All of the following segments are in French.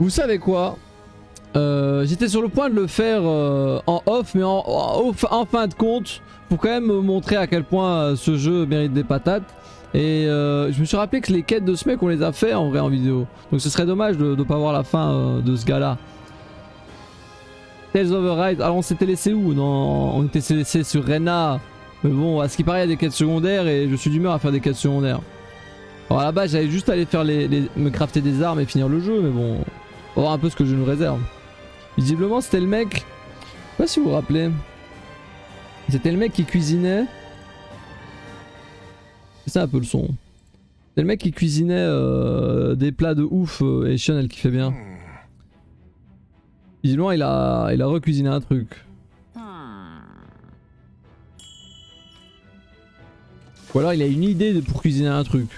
Vous savez quoi? J'étais sur le point de le faire en off, mais en fin de compte, pour quand même montrer à quel point ce jeu mérite des patates. Et je me suis rappelé que les quêtes de ce mec on les a fait en vrai en vidéo. Donc ce serait dommage de ne pas voir la fin de ce gars là. Tales of Arise, alors on s'était laissé où? Non, on était laissé sur Rena. Mais bon, à ce qui paraît il y a des quêtes secondaires et je suis d'humeur à faire des quêtes secondaires. Alors à la base j'allais juste aller faire me crafter des armes et finir le jeu, mais bon, on va voir un peu ce que je nous réserve. Visiblement c'était le mec, je sais pas si vous vous rappelez, c'était le mec qui cuisinait. C'est ça un peu le son. C'est le mec qui cuisinait des plats de ouf et Sean elle kiffait bien. Visiblement il a recuisiné un truc. Ou alors il a une idée pour cuisiner un truc.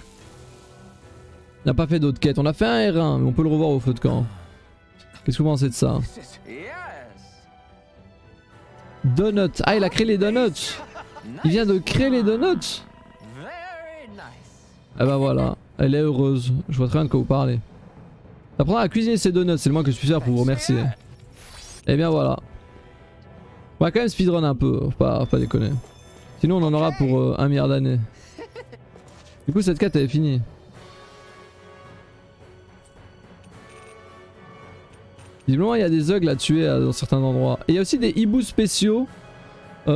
On n'a pas fait d'autres quêtes, on a fait un R1 mais on peut le revoir au feu de camp. Qu'est-ce que vous pensez de ça? Donuts, ah il a créé les donuts. Il vient de créer les donuts. Ah bah voilà, elle est heureuse. Je vois très bien de quoi vous parlez. T'apprendras à cuisiner ces donuts, c'est le moins que je puisse faire pour vous remercier. Et bien voilà. On va quand même speedrun un peu, faut pas déconner. Sinon on en aura pour 1 milliard d'années. Du coup cette quête elle est finie. Visiblement il y a des thugs à tuer dans certains endroits. Et il y a aussi des hiboux spéciaux. Et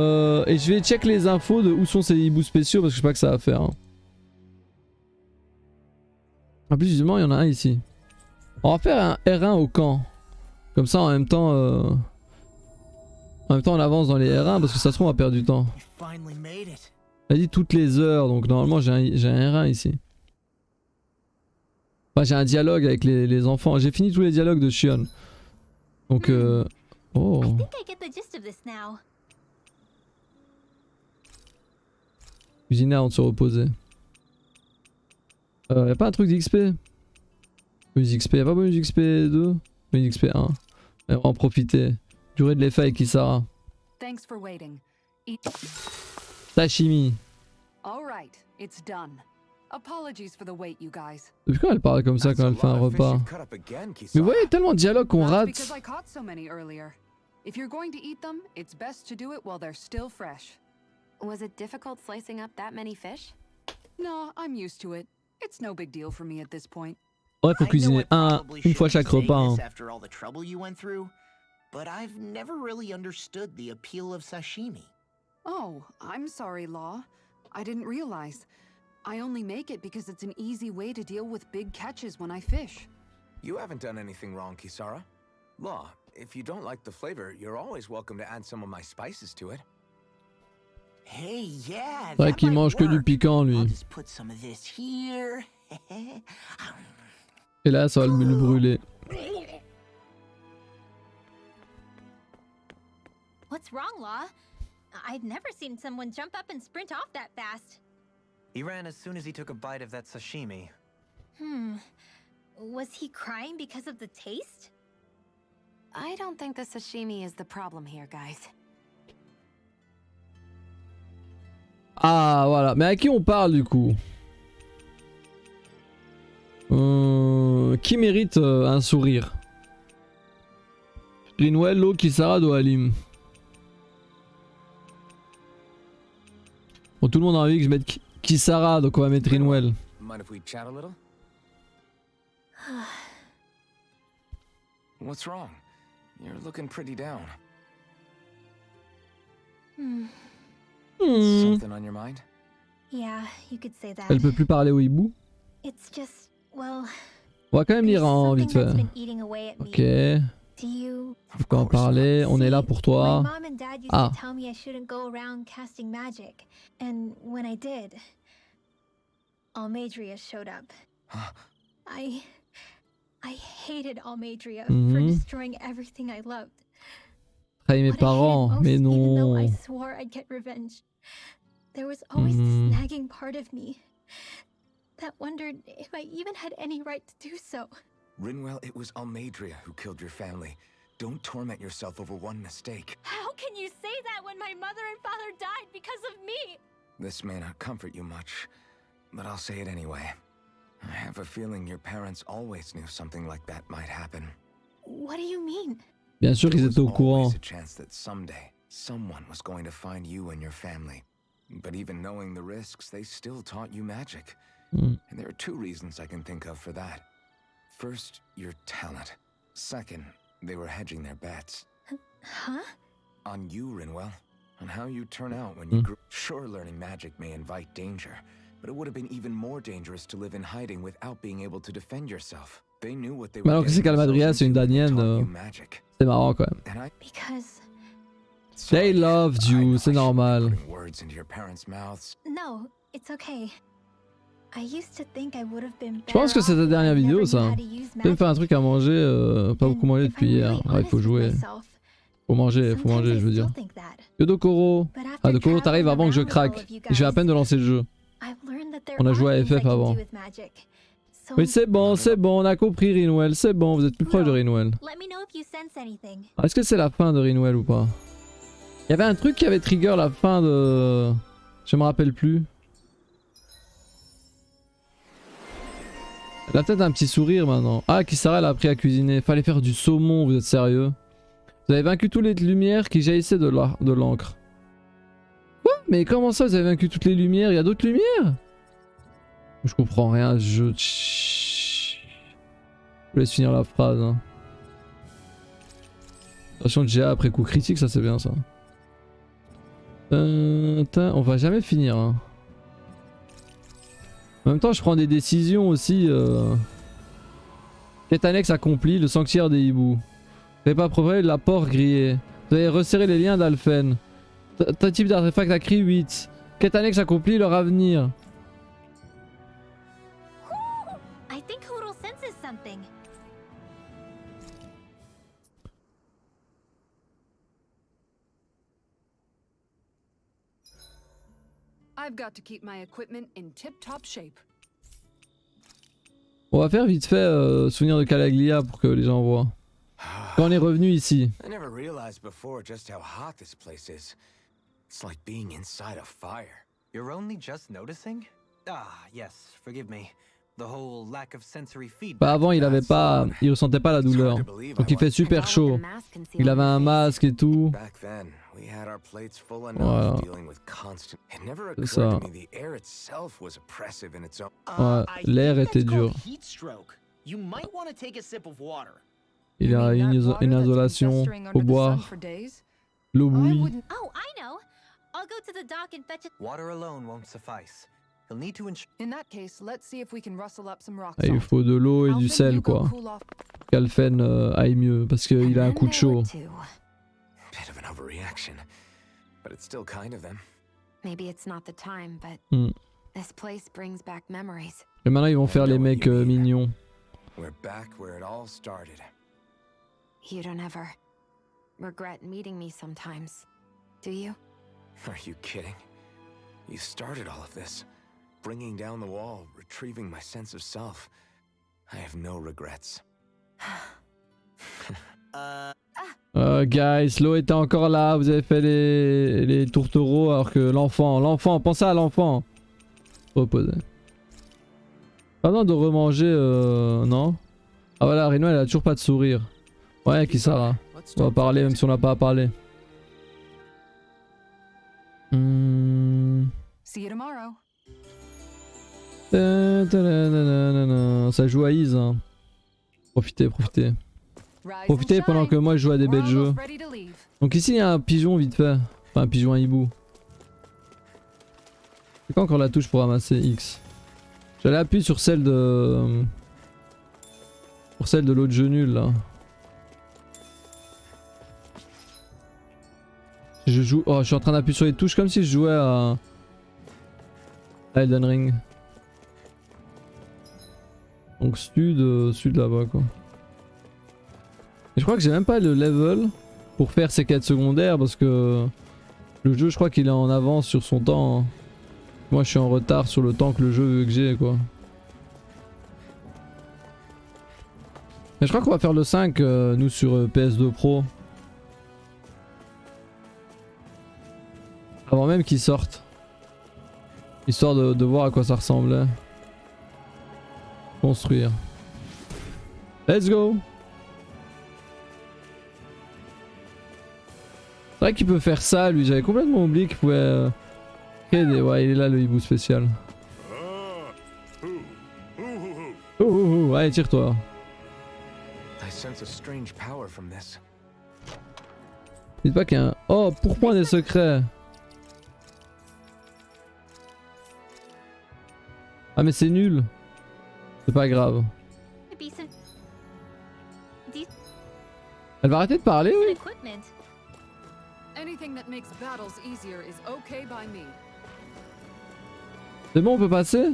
je vais check les infos de où sont ces hiboux spéciaux parce que je sais pas que ça va faire. Hein. En plus visiblement il y en a un ici. On va faire un R1 au camp. Comme ça en même temps on avance dans les R1 parce que ça se trouve on va perdre du temps. Elle dit toutes les heures donc normalement j'ai un R1 ici. Enfin j'ai un dialogue avec les enfants. J'ai fini tous les dialogues de Shion. Donc oh. Cuisiner avant de se reposer. Y'a pas un truc d'XP? Bonus XP, y'a pas bonus XP 2? Bonus XP 1. On va en profiter. Durée de l'effet avec Kisara. Sashimi. Depuis quand elle parle comme ça quand elle fait un repas? Mais vous voyez tellement de dialogues qu'on rate. If you're going to eat them, it's best to do it while they're still fresh. Was it difficult slicing up that many fish? No, I'm used to it. It's no big deal for me at this point. Ouais, faut cuisiner une fois chaque repas. Hein. After all the trouble you went through, but I've never really understood the appeal of sashimi. Oh, I'm sorry, Law. I didn't realize. I only make it because it's an easy way to deal with big catches when I fish. You haven't done anything wrong, Kisara. Law, if you don't like the flavor, you're always welcome to add some of my spices to it. Hey, yeah. C'est vrai qu'il mange que du piquant lui. Et là, ça va le brûler. What's wrong, Law? I've never seen someone jump up and sprint off that fast. He ran as soon as he took a bite of that sashimi. Was he crying because of the taste? I don't think the sashimi is the problem here, guys. Ah voilà, mais à qui on parle du coup? Qui mérite un sourire? Rinwell, Lo, Kisara, Dohalim. Bon, tout le monde a envie que je mette Kisara, donc on va mettre Rinwell. Mind if we chat a little? What's wrong? You're looking pretty down. Something on your mind? Yeah, you could say that. Elle peut plus parler au hibou. It's just, well, on va quand même lire en vite fait. Ok. Faut pas en parler, on est là pour toi. Ah. Almadria showed up. I hated Almadria for destroying everything I loved. Trahir mes parents, mais non. Even though I swore I'd get revenge, there was always this nagging part of me that wondered if I even had any right to do so. Rinwell, it was Almadria who killed your family. Don't torment yourself over one mistake. How can you say that when my mother and father died because of me? This may not comfort you much, but I'll say it anyway. I have a feeling your parents always knew something like that might happen. What do you mean? Bien sûr qu'ils There étaient au was courant. always a chance that someday someone was going to find you and your family. But even knowing the risks, they still taught you magic. Mm. And there are two reasons I can think of for that. First, your talent. Second, they were hedging their bets. Huh? On you, Rinwell. On how you turn out when you grow. Sure, learning magic may invite danger, but it would have been even more dangerous to live in hiding without being able to defend yourself. They knew what they were Mais alors que c'est getting Calmadria, themselves c'est une into when they Danienne, taught you magic. c'est marrant quand même. And I Because They Sorry, loved I know you, I c'est shouldn't be normal. putting words into your parents' mouths. no, it's okay. I used to think I would have been Je pense que c'est ta dernière vidéo ça. Tu peux me faire un truc à manger, pas beaucoup mangé depuis hier. Ouais, il faut jouer. Faut manger, je veux dire. Yodokoro. Ah, Dokoro, t'arrives avant que je craque. Je viens à peine de lancer le jeu. On a joué à FF avant. Oui, c'est bon, on a compris Rinwell, c'est bon, vous êtes plus proche de Rinwell. Est-ce que c'est la fin de Rinwell ou pas? Il y avait un truc qui avait trigger la fin de... Je me rappelle plus. Elle a peut-être un petit sourire maintenant. Ah, Kisara elle a appris à cuisiner. Fallait faire du saumon, vous êtes sérieux? Vous avez vaincu toutes les lumières qui jaillissaient de l'encre. Quoi? Mais comment ça vous avez vaincu toutes les lumières? Il y a d'autres lumières? Je comprends rien à ce jeu. Je vous laisse finir la phrase. Hein. Attention de GA après coup critique, ça c'est bien ça. On va jamais finir. Hein. En même temps, je prends des décisions aussi. Quête annexe accomplie, le sanctuaire des hiboux. Vous n'avez pas préparé la porte grillée. Vous avez resserré les liens d'Alphen. T'as type d'artefact à cri 8. Quête annexe accomplie, leur avenir. I think Hoodle senses something. I've got to keep my equipment in tip-top shape. On va faire vite fait souvenir de Calaglia pour que les gens voient. Quand on est revenu ici. I never realized before just how hot this place is. It's like being inside a fire. You're only just noticing? Ah, yes, forgive me. The whole lack of sensory feedback. Bah avant il avait that's pas, all. il ressentait pas la douleur. Donc il fait super chaud. Il avait un masque et tout. Back then, we had our plates full enough Voilà. dealing with constant. It never C'est occurred ça. to me the air itself was oppressive in its own. Ouais, l'air était dur. Heat stroke. You might want to take a sip of water. Il a une isolation. Faut boire. L'eau bouillie. Oh, I know. I'll go to the dock and fetch it. Water alone won't suffice. You'll need to ensure. In that case, let's see if we can rustle up some rock Ah, il salt. faut de l'eau et du Alphen, sel you go quoi. cool off. Qu'Alphen aille mieux parce qu'il a un coup de chaud. Bit of an overreaction, but it's still kind of them. Maybe it's not the time, but Hmm. this place brings back memories. Et maintenant ils vont faire les mecs mignons. We're back where it all started. You don't ever regret meeting me sometimes, do you? Are you kidding? You started all of this. Bringing down the wall, retrieving my sense of self. I have no regrets. Guys, l'eau était encore là, vous avez fait les tourtereaux alors que l'enfant, pensez à l'enfant. Reposez. Pas besoin de remanger, non? Ah voilà, Reno elle a toujours pas de sourire. Ouais, Kisara. On va parler même si on n'a pas à parler. See you tomorrow. Ça joue à Ease. Hein. Profitez. Rise Profitez and pendant shine. que moi je joue à des We're bêtes jeux. almost ready to leave. Donc ici il y a un pigeon vite fait. Enfin un pigeon, un hibou. C'est quoi encore la touche pour ramasser X? J'allais appuyer sur celle de... Sur celle de l'autre jeu nul là. Je joue... Oh, je suis en train d'appuyer sur les touches comme si je jouais à Elden Ring. Donc sud là-bas quoi. Et je crois que j'ai même pas le level pour faire ces quêtes secondaires parce que le jeu je crois qu'il est en avance sur son temps. Hein. Moi je suis en retard sur le temps que le jeu veut que j'ai quoi. Mais je crois qu'on va faire le 5 nous sur PS2 Pro. Avant même qu'il sorte. Histoire de voir à quoi ça ressemblait. Construire. Let's go. C'est vrai qu'il peut faire ça lui, j'avais complètement oublié qu'il pouvait créer des... Ouais, il est là le hibou spécial. Allez, tire-toi. Dites pas qu'il y a un... Oh, pourpoint des secrets. Ah mais c'est nul. C'est pas grave. Elle va arrêter de parler, oui. Anything that makes battles easier is okay by me. C'est bon, on peut passer?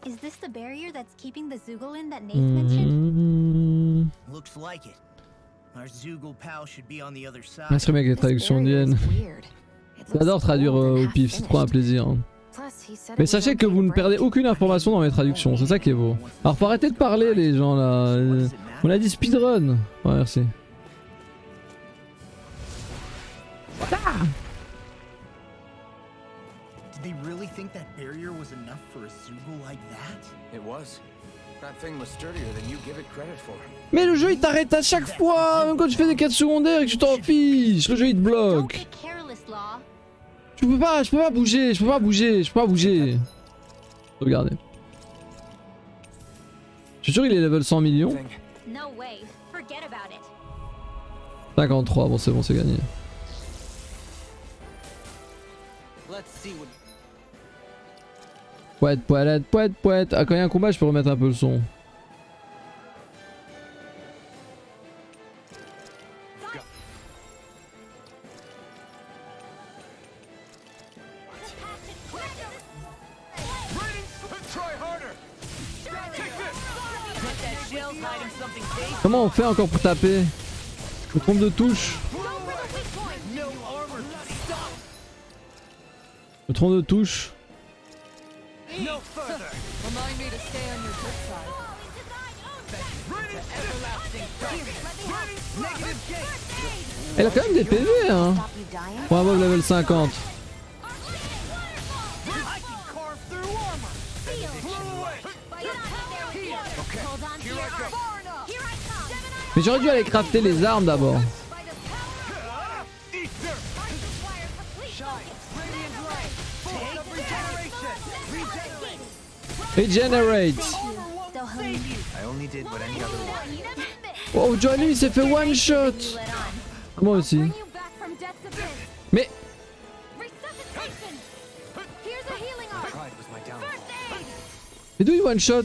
Is this the barrier that's keeping the Zoogle that Nate mentioned? Looks like it. Our Zoogle pal should be on the other side. Ah, c'est bien avec les traductions indiennes. J'adore traduire au pif, c'est trop un plaisir. Hein. Mais sachez que vous ne perdez aucune information dans mes traductions, c'est ça qui est beau. Alors faut arrêter de parler les gens là. On a dit speedrun. Ouais, merci. Ah! Did they really think that barrier was enough for a Zoogle like that? It was. That thing was sturdier than you give it credit for. Mais le jeu il t'arrête à chaque fois, même quand tu fais des quêtes secondaires et que tu t'en fiches, le jeu il te bloque. Je peux pas bouger, je peux pas bouger. Regardez. Je suis sûr il est level 100 millions. 53, bon c'est gagné. Poète. Ah, quand il y a un combat, je peux remettre un peu le son. Comment on fait encore pour taper? Je me trompe de touche. Elle a quand même des PV hein. Pour un mob level 50. Mais j'aurais dû aller crafter les armes d'abord. Regenerate. Oh, Johnny il s'est fait one shot. Moi aussi. Mais d'où il one shot?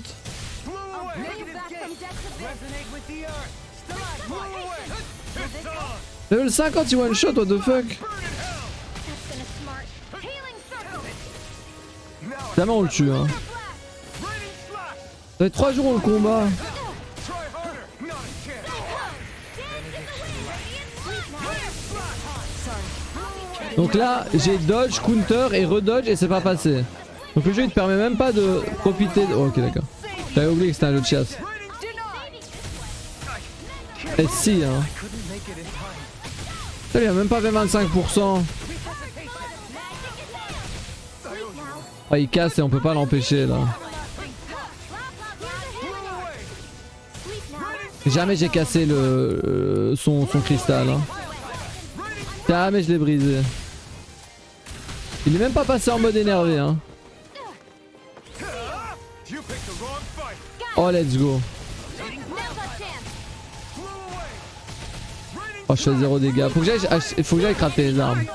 Level 50 il one shot, what the fuck? Jamais on le tue hein. Ça fait 3 jours on le combat. Donc là j'ai dodge, counter et redodge et c'est pas passé. Donc le jeu il te permet même pas de profiter de... Oh, ok d'accord. J'avais oublié que c'était un jeu de chasse. Et si hein. Ça il a même pas fait 25%. Ah il casse et on peut pas l'empêcher là. Jamais j'ai cassé son cristal hein. Jamais je l'ai brisé. Il est même pas passé en mode énervé hein. Oh let's go. Oh je fais 0 dégâts. Faut que j'aille crafter les armes.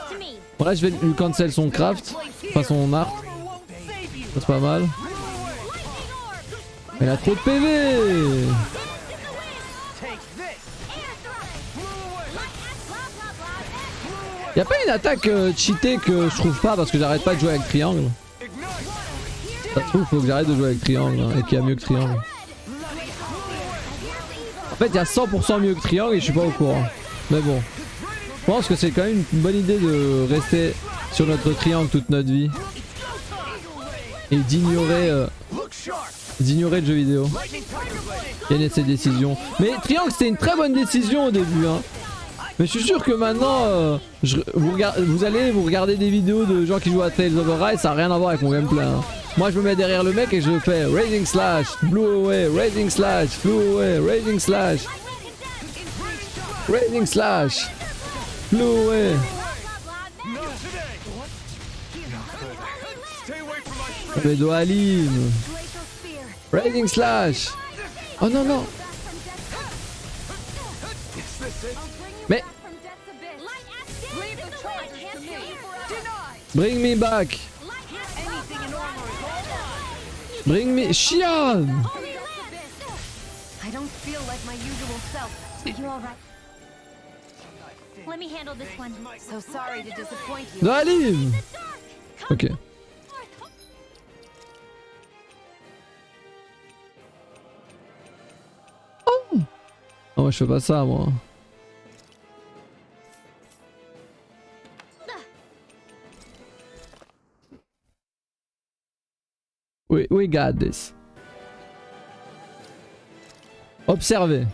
Bon là je vais lui cancel son craft. Enfin son art. C'est pas mal. Il a trop de PV. Y'a pas une attaque cheatée que je trouve pas parce que j'arrête pas de jouer avec triangle. Ça se trouve faut que j'arrête de jouer avec triangle hein, et qu'il y a mieux que triangle. En fait il y a 100% mieux que triangle et je suis pas au courant. Mais bon. Je pense que c'est quand même une bonne idée de rester sur notre triangle toute notre vie. Et d'ignorer le jeu vidéo. Et ses décisions. Mais triangle c'était une très bonne décision au début hein. Mais je suis sûr que maintenant vous allez vous regarder des vidéos de gens qui jouent à Tales of Arise, ça n'a rien à voir avec mon gameplay hein. Moi je me mets derrière le mec et je fais Raising Slash, Blue Away, Raising Slash, Blue Away, Raising Slash, Raising Slash, Blue Away. Mais Doalim, Raising Slash. Oh non non. Mais bring me back. Bring me Shion. I don't feel like my usual self. You all right? Let me handle this one. So sorry to disappoint you. Doalim. Ok. Oh. Oh moi je fais pas ça moi. We got this. Observez.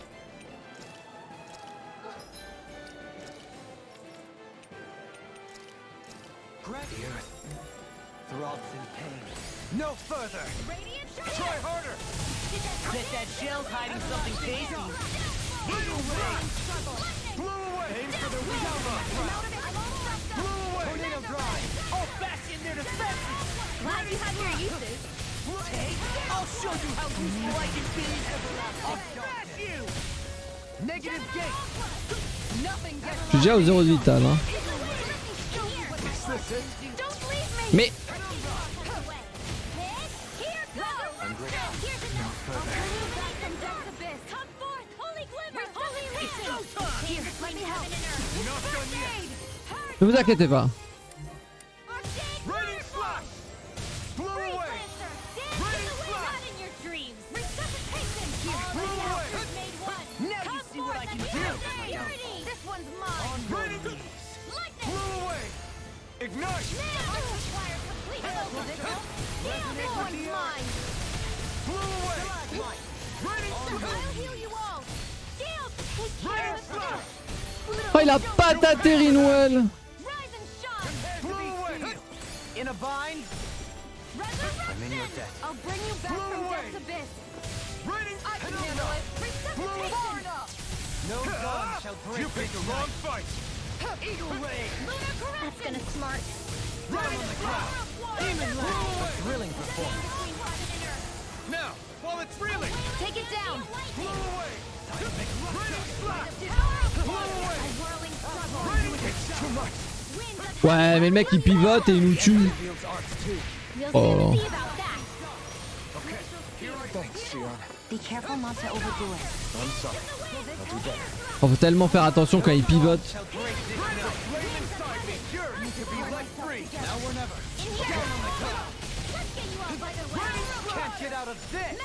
Throbs in pain. No further! Try harder! Bet that shell's hiding something tasty. Blew away! Aim for the Riyama! Blew away! Tornado drive! I'll bash in their defenses! Glad you have your uses. I'll show you how useful I can be! I'll bash you! Negative gate! Nothing gets Je suis déjà au 0 de vital hein. Mais ne vous inquiétez pas. Ignite! Oh il a pas atterri Noël. In a bind? I'm in your debt. I'll bring you back from death's abyss. I can handle it. Resuscitation! No gun shall break. You picked the wrong fight. Eagle ray. That's gonna smart. Down on the ground. Demon land. A thrilling performance. Now, while it's reeling. Take it down! Blow away. Raining slash. It's too much. Ouais mais le mec il pivote et il nous tue. Oh. Be careful not to overdo it. I'm sorry. I'll do better. On faut tellement faire attention quand il pivote. Can't get out of this.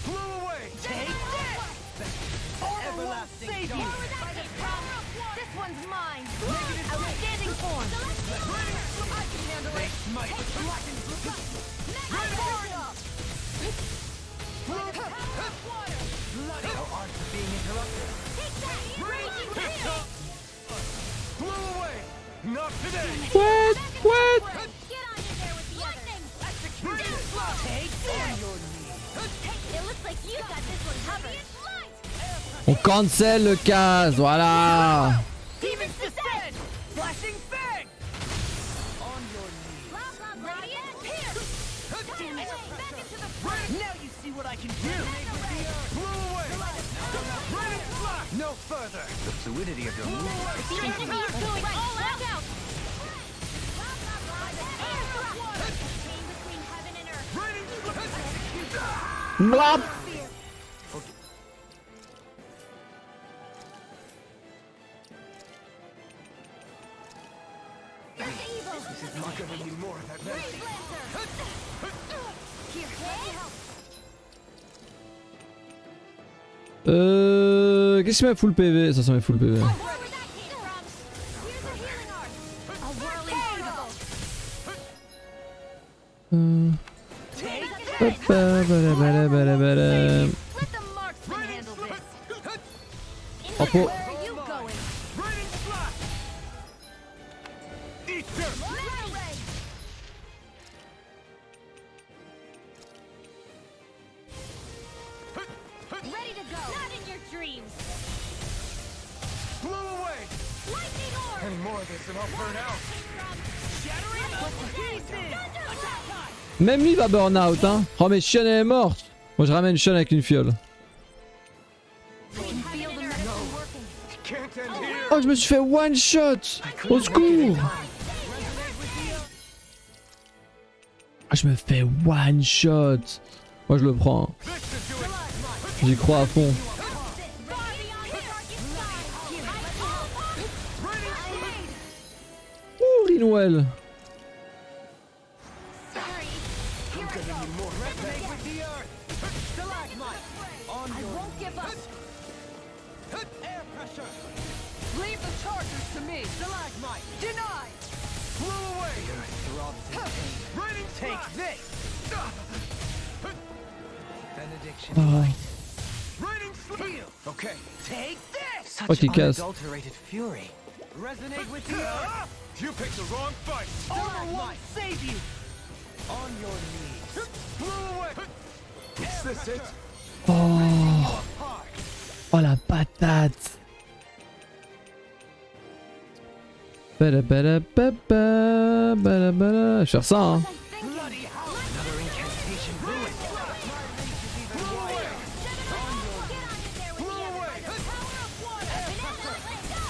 Blew away. Take this. Everlasting save you. This one's mine! Outstanding form! I can handle it! Smite. Our arts are being interrupted. Blew away. Not today. What? What? Get on in there with the others. Take on your knees. It looks like you got this one covered. On cancel le case, voilà. Demons descend. Flashing fang. On your knees. Now you see what I can do. Blew away. No further. The fluidity of your movement. The enemy is going all out. Between heaven and earth. Blop. This is not gonna need more of that medicine. Qu'est-ce qui met full PV? Ça met full PV. Repos. Blow away. Any more of this and I'll burn out. Même lui va burn out hein. Oh mais Shion elle est morte. Moi je ramène Shion avec une fiole. Oh je me suis fait one shot. Au secours. Ah je me fais one shot. Moi je le prends. J'y crois à fond. Ouh Rinwell. Leave the chargers to me. Stalagmite. Denied. Blow away. Raining take this. Benediction. Raining steel. Okay. Take this. Such Oh, qui casse. unadulterated fury. Resonate with the earth. You picked the wrong fight. Armor won't save you. On your knees. Blow away. Is this it? Oh. Oh la patate. Je vais faire ça hein. Another incantation ruined.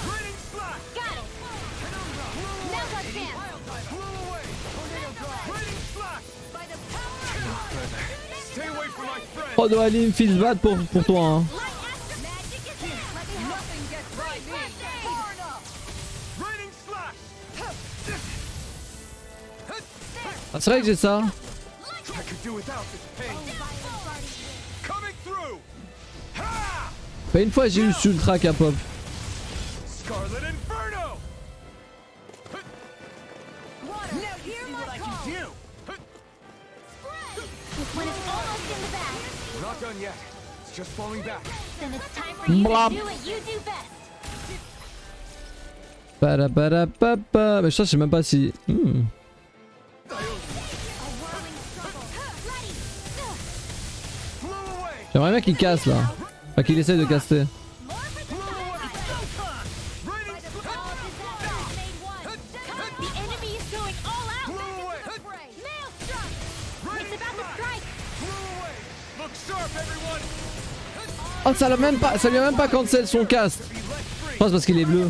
Raining slash. Raining slash. No further. Stay away from my friend. Oh Doalim feels bad pour toi hein. Nothing gets by me. Far enough. Raining slash. Ah, c'est vrai que j'ai ça. I could do without this pain. Coming through. Ha! Pas une fois j'ai eu ce ultra K-pop. Scarlet Inferno. Now you see what I can do. This one is almost in the bag. We're not done yet. It's just falling back. Then it's time for you Blop. to do what you do best. Parapapapapa. Mais ça je sais même pas si. A whirling struggle. Ready. Blow away. J'aimerais bien qu'il casse là. Enfin qu'il essaye de caster. More for the Raining slash. all disaster has made one. The enemy is going all out. Maelstrom. It's about to strike. Blow away. Look sharp, everyone. Oh ça lui a même pas cancel son cast. Be let free. Je pense parce qu'il est bleu.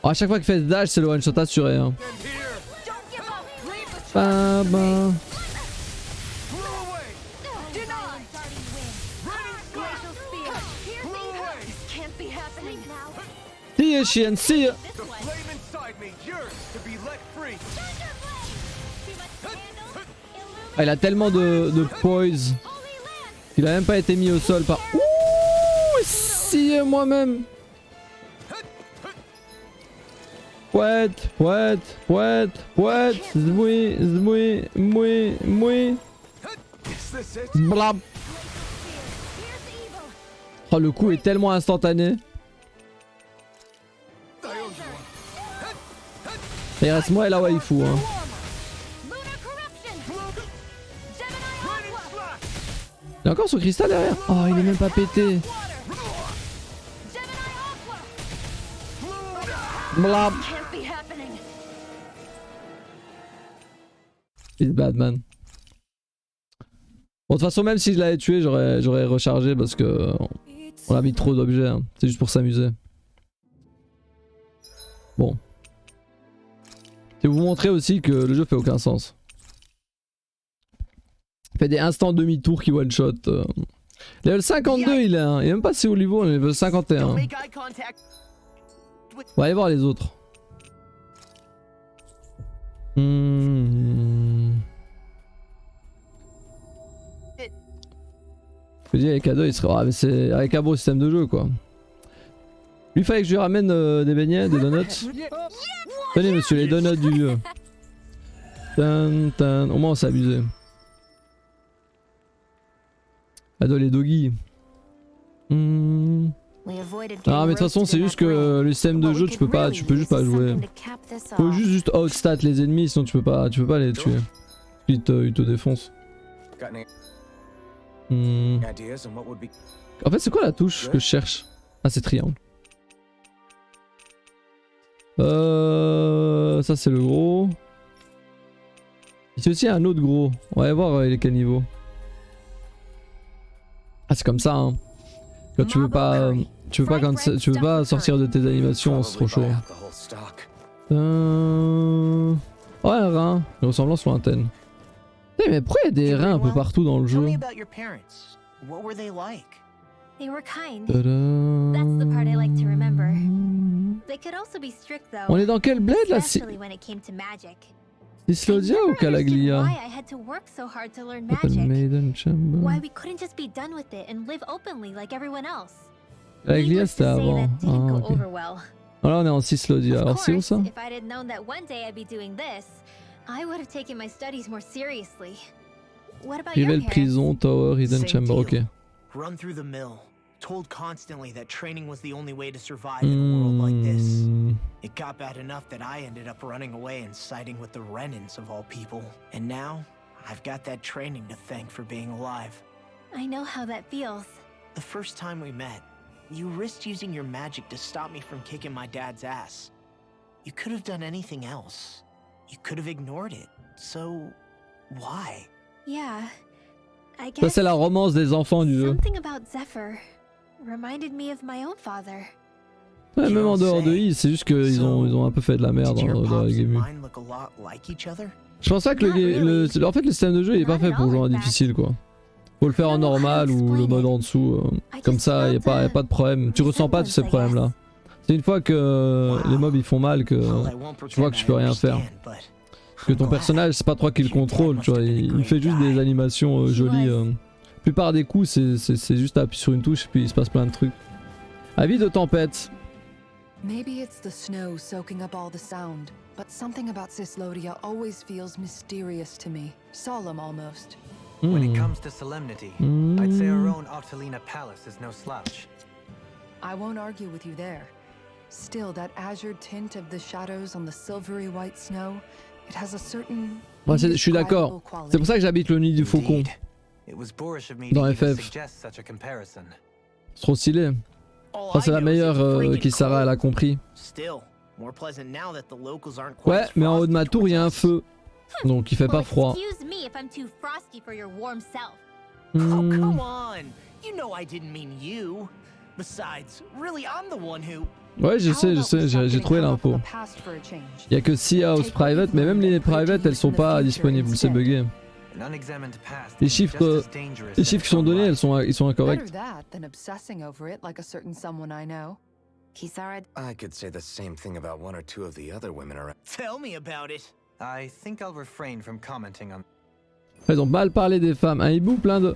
Oh, à chaque fois qu'il fait ce dash c'est le one shot assuré hein. And here. Don't give up. Leave the Bah, bah. Blow away. denied. Starting win. Raining slash. Glacial spear. Blow away. Can't be happening now. See ya Chien, see ya. The flame inside me yearns to be let free. Ah, il a tellement de poise qu'il a même pas été mis au sol par. Ouh, si moi-même. Pouette, pouette, pouette, pouette, zmoui, zmoui, moui, moui. Is this it? Blab. Oh, le coup est tellement instantané. Il reste moi et la waifu hein. Lunar corruption. Gemini Raining Aqua. slash. Il y a encore son cristal derrière. Oh, il est même pas pété. Gemini Aqua. Blab. Can't be happening. It's bad man. Bon, de toute façon, même si je l'avais tué, j'aurais rechargé parce que on a mis trop d'objets. Hein. C'est juste pour s'amuser. Bon. Je vais vous montrer aussi que le jeu fait aucun sens. Il fait des instants demi-tour qui one-shot. Level 52 il est, hein. Il est même pas si haut niveau, il est level 51. Don't make eye contact. On va aller voir les autres. Je dis avec Ado il serait. Ah, mais c'est avec un beau système de jeu quoi. Lui fallait que je lui ramène des beignets, des donuts. Tenez monsieur les donuts du vieux. Tan, tan. Au moins on s'est abusé. Ado les doggies. Ah mais de toute façon c'est juste que le système de jeu tu peux juste pas jouer. Faut juste outstat les ennemis sinon tu peux pas les tuer. Ils te défoncent. got any Hmm. ideas on what would be... En fait, c'est quoi la touche que je cherche? Ah, c'est triangle. Ça c'est le gros. Ici aussi un autre gros. On va voir il est quel niveau. Ah c'est comme ça hein. Quand tu veux pas, tu veux pas sortir de tes animations, c'est trop chaud. Ouais un rein, une ressemblance lointaine. Mais pourquoi il y a des reins un peu partout dans le Tell jeu? me about your parents. What were they like? They were kind. Tadam. That's the part I like to remember. They could also be strict though. On est dans quel bled là? Especially when it came to magic. Sislodia ou Calaglia? Why I had to work so hard to learn Open magic. Maiden Chamber. Why we couldn't just be done with it and live openly like everyone else. Calaglia Needless c'était to say, avant. that didn't Ah, go ok. over well. Là on est en Sislodia. Of Alors c'est où course, ça? if I'd had known that one day I'd be doing this, I would have taken my studies more seriously. What about your Rivel parents? Prison, Tower, Hidden Same Chamber, ok. deal. Run through the mill. Told constantly that training was the only way to survive in a world like this. Hmm. It got bad enough that I ended up running away and siding with the Renans of all people. And now, I've got that training to thank for being alive. I know how that feels. The first time we met, you risked using your magic to stop me from kicking my dad's ass. You could have done anything else. You could have ignored it. So, why? Yeah, I Ça guess c'est la romance des enfants du jeu. something about Zephyr reminded me of my own father. Ouais, même en dehors de I, c'est juste qu'ils ont un peu fait de la merde Did your dans la pops and game. mine look a lot like each other? Je pense pas que en fait le système de jeu il est pas fait pour jouer en difficile quoi. Faut le faire en normal ou le mode en dessous. Comme ça y a pas de problème. Tu ressens pas tous ces problèmes là. C'est une fois que les mobs ils font mal que Well, I won't tu vois pretend que tu I peux rien faire. understand, but Que ton personnage c'est pas toi qui le contrôle, tu vois. Il fait juste des animations jolies. La plupart des coups c'est juste appuyer sur une touche et puis il se passe plein de trucs. Avis de tempête. Maybe it's the snow soaking up all the sound, but something about Cislodia always feels mysterious to me. Solemn almost. When it Hmm. comes to solemnity, I'd say our own Octalina Palace is no slouch. I won't argue with you there. Still, that azure tint of the shadows on the silvery white snow, it has a certain Moi, je suis d'accord. C'est pour ça que j'habite le nid du faucon. Indeed. It was boorish of me Dans to even FF. suggest such a comparison. C'est trop stylé. all Enfin, c'est I la know is it's meilleure freaking Kisara elle a cold. compris. Still, more pleasant now that the locals aren't quite Ouais, as mais en haut de ma frosty tour il y a un towards us. feu. Donc il fait pas Well, froid. excuse me if I'm too frosty for your warm self. Oh, Hmm. come on. You know I didn't mean you. Besides, really, I'm the one who... Ouais, je sais, j'ai trouvé l'info. Il y a que 6 house private, mais même les private elles sont pas disponibles, c'est bugué. An unexamined past Les can be chiffres, just as dangerous les as chiffres qui sont some donnés, life. ils sont incorrects. Better that than obsessing over it like a certain someone I know. Kisara, I could say the same thing about one or two of the other women around. Tell me about it. I think I'll refrain from commenting on. Ils ont mal parlé des femmes. Un hibou plein de...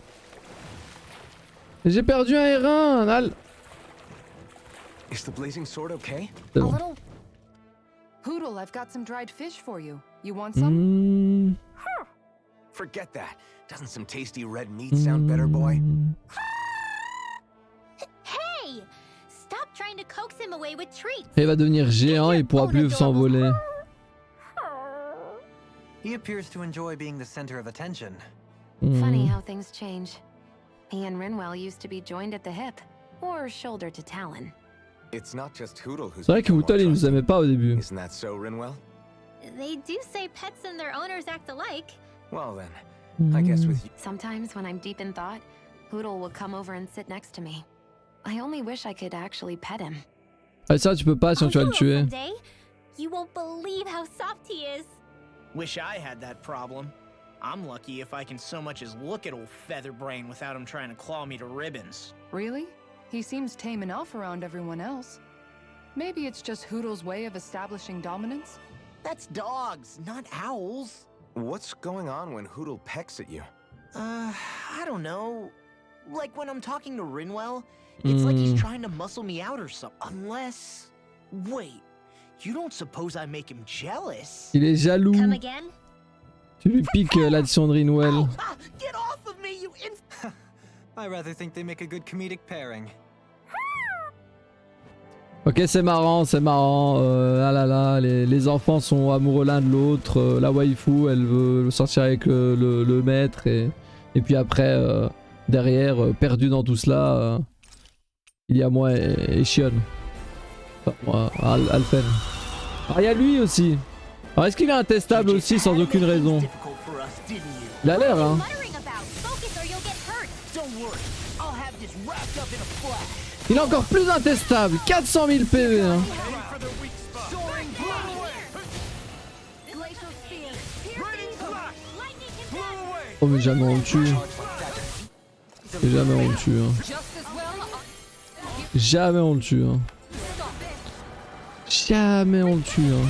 J'ai perdu un R1, Nal. Is the blazing sword okay? C'est A bon. little. Hoodle, I've got some dried fish for you. You want some? Hmm. Forget that. Doesn't some tasty red meat sound better, boy? Hey! Stop trying to coax him away with treats. Il va devenir géant et il pourra plus s'envoler. He appears to enjoy being the center of attention. funny Hmm. how things change. He and Rinwell used to be joined at the hip, or shoulder to talon. It's not just Hootle who's C'est vrai que become more Hootle il nous trusting. aimait pas au début. Isn't that so, Rinwell? They do say pets and their owners act alike. Well then, I guess with you. Sometimes when I'm deep in thought, Hoodle will come over and sit next to me. I only wish I could actually pet him. Ah ça tu peux pas sinon tu vas le tuer. Someday. You won't believe how soft he is. Wish I had that problem. I'm lucky if I can so much as look at old Featherbrain without him trying to claw me to ribbons. Really? He seems tame enough around everyone else. Maybe it's just Hoodle's way of establishing dominance? That's dogs, not owls. What's going on when Hootle pecks at you? I don't know. Like when I'm talking to Rinwell, it's like he's Hmm. trying to muscle me out or something. Unless... Wait, you don't suppose I make him jealous? Il est jaloux. Come again? Tu lui piques l'addition de Rinwell. Ow! Ah, get off of me, you I rather think they make a good comedic pairing. Ok c'est marrant, c'est marrant. Ah là là, les enfants sont amoureux l'un de l'autre. La waifu elle veut sortir avec le maître et Et puis après, derrière, perdu dans tout cela, il y a moi et Shion. Enfin, moi, Alphen. Ah, il y a lui aussi. Alors est-ce qu'il est intestable aussi sans aucune raison? Il a l'air hein. Il est encore plus intestable. 400 000 PV hein. Oh mais jamais on le tue. Et jamais on le tue hein. Jamais on le tue hein. Jamais on le tue hein.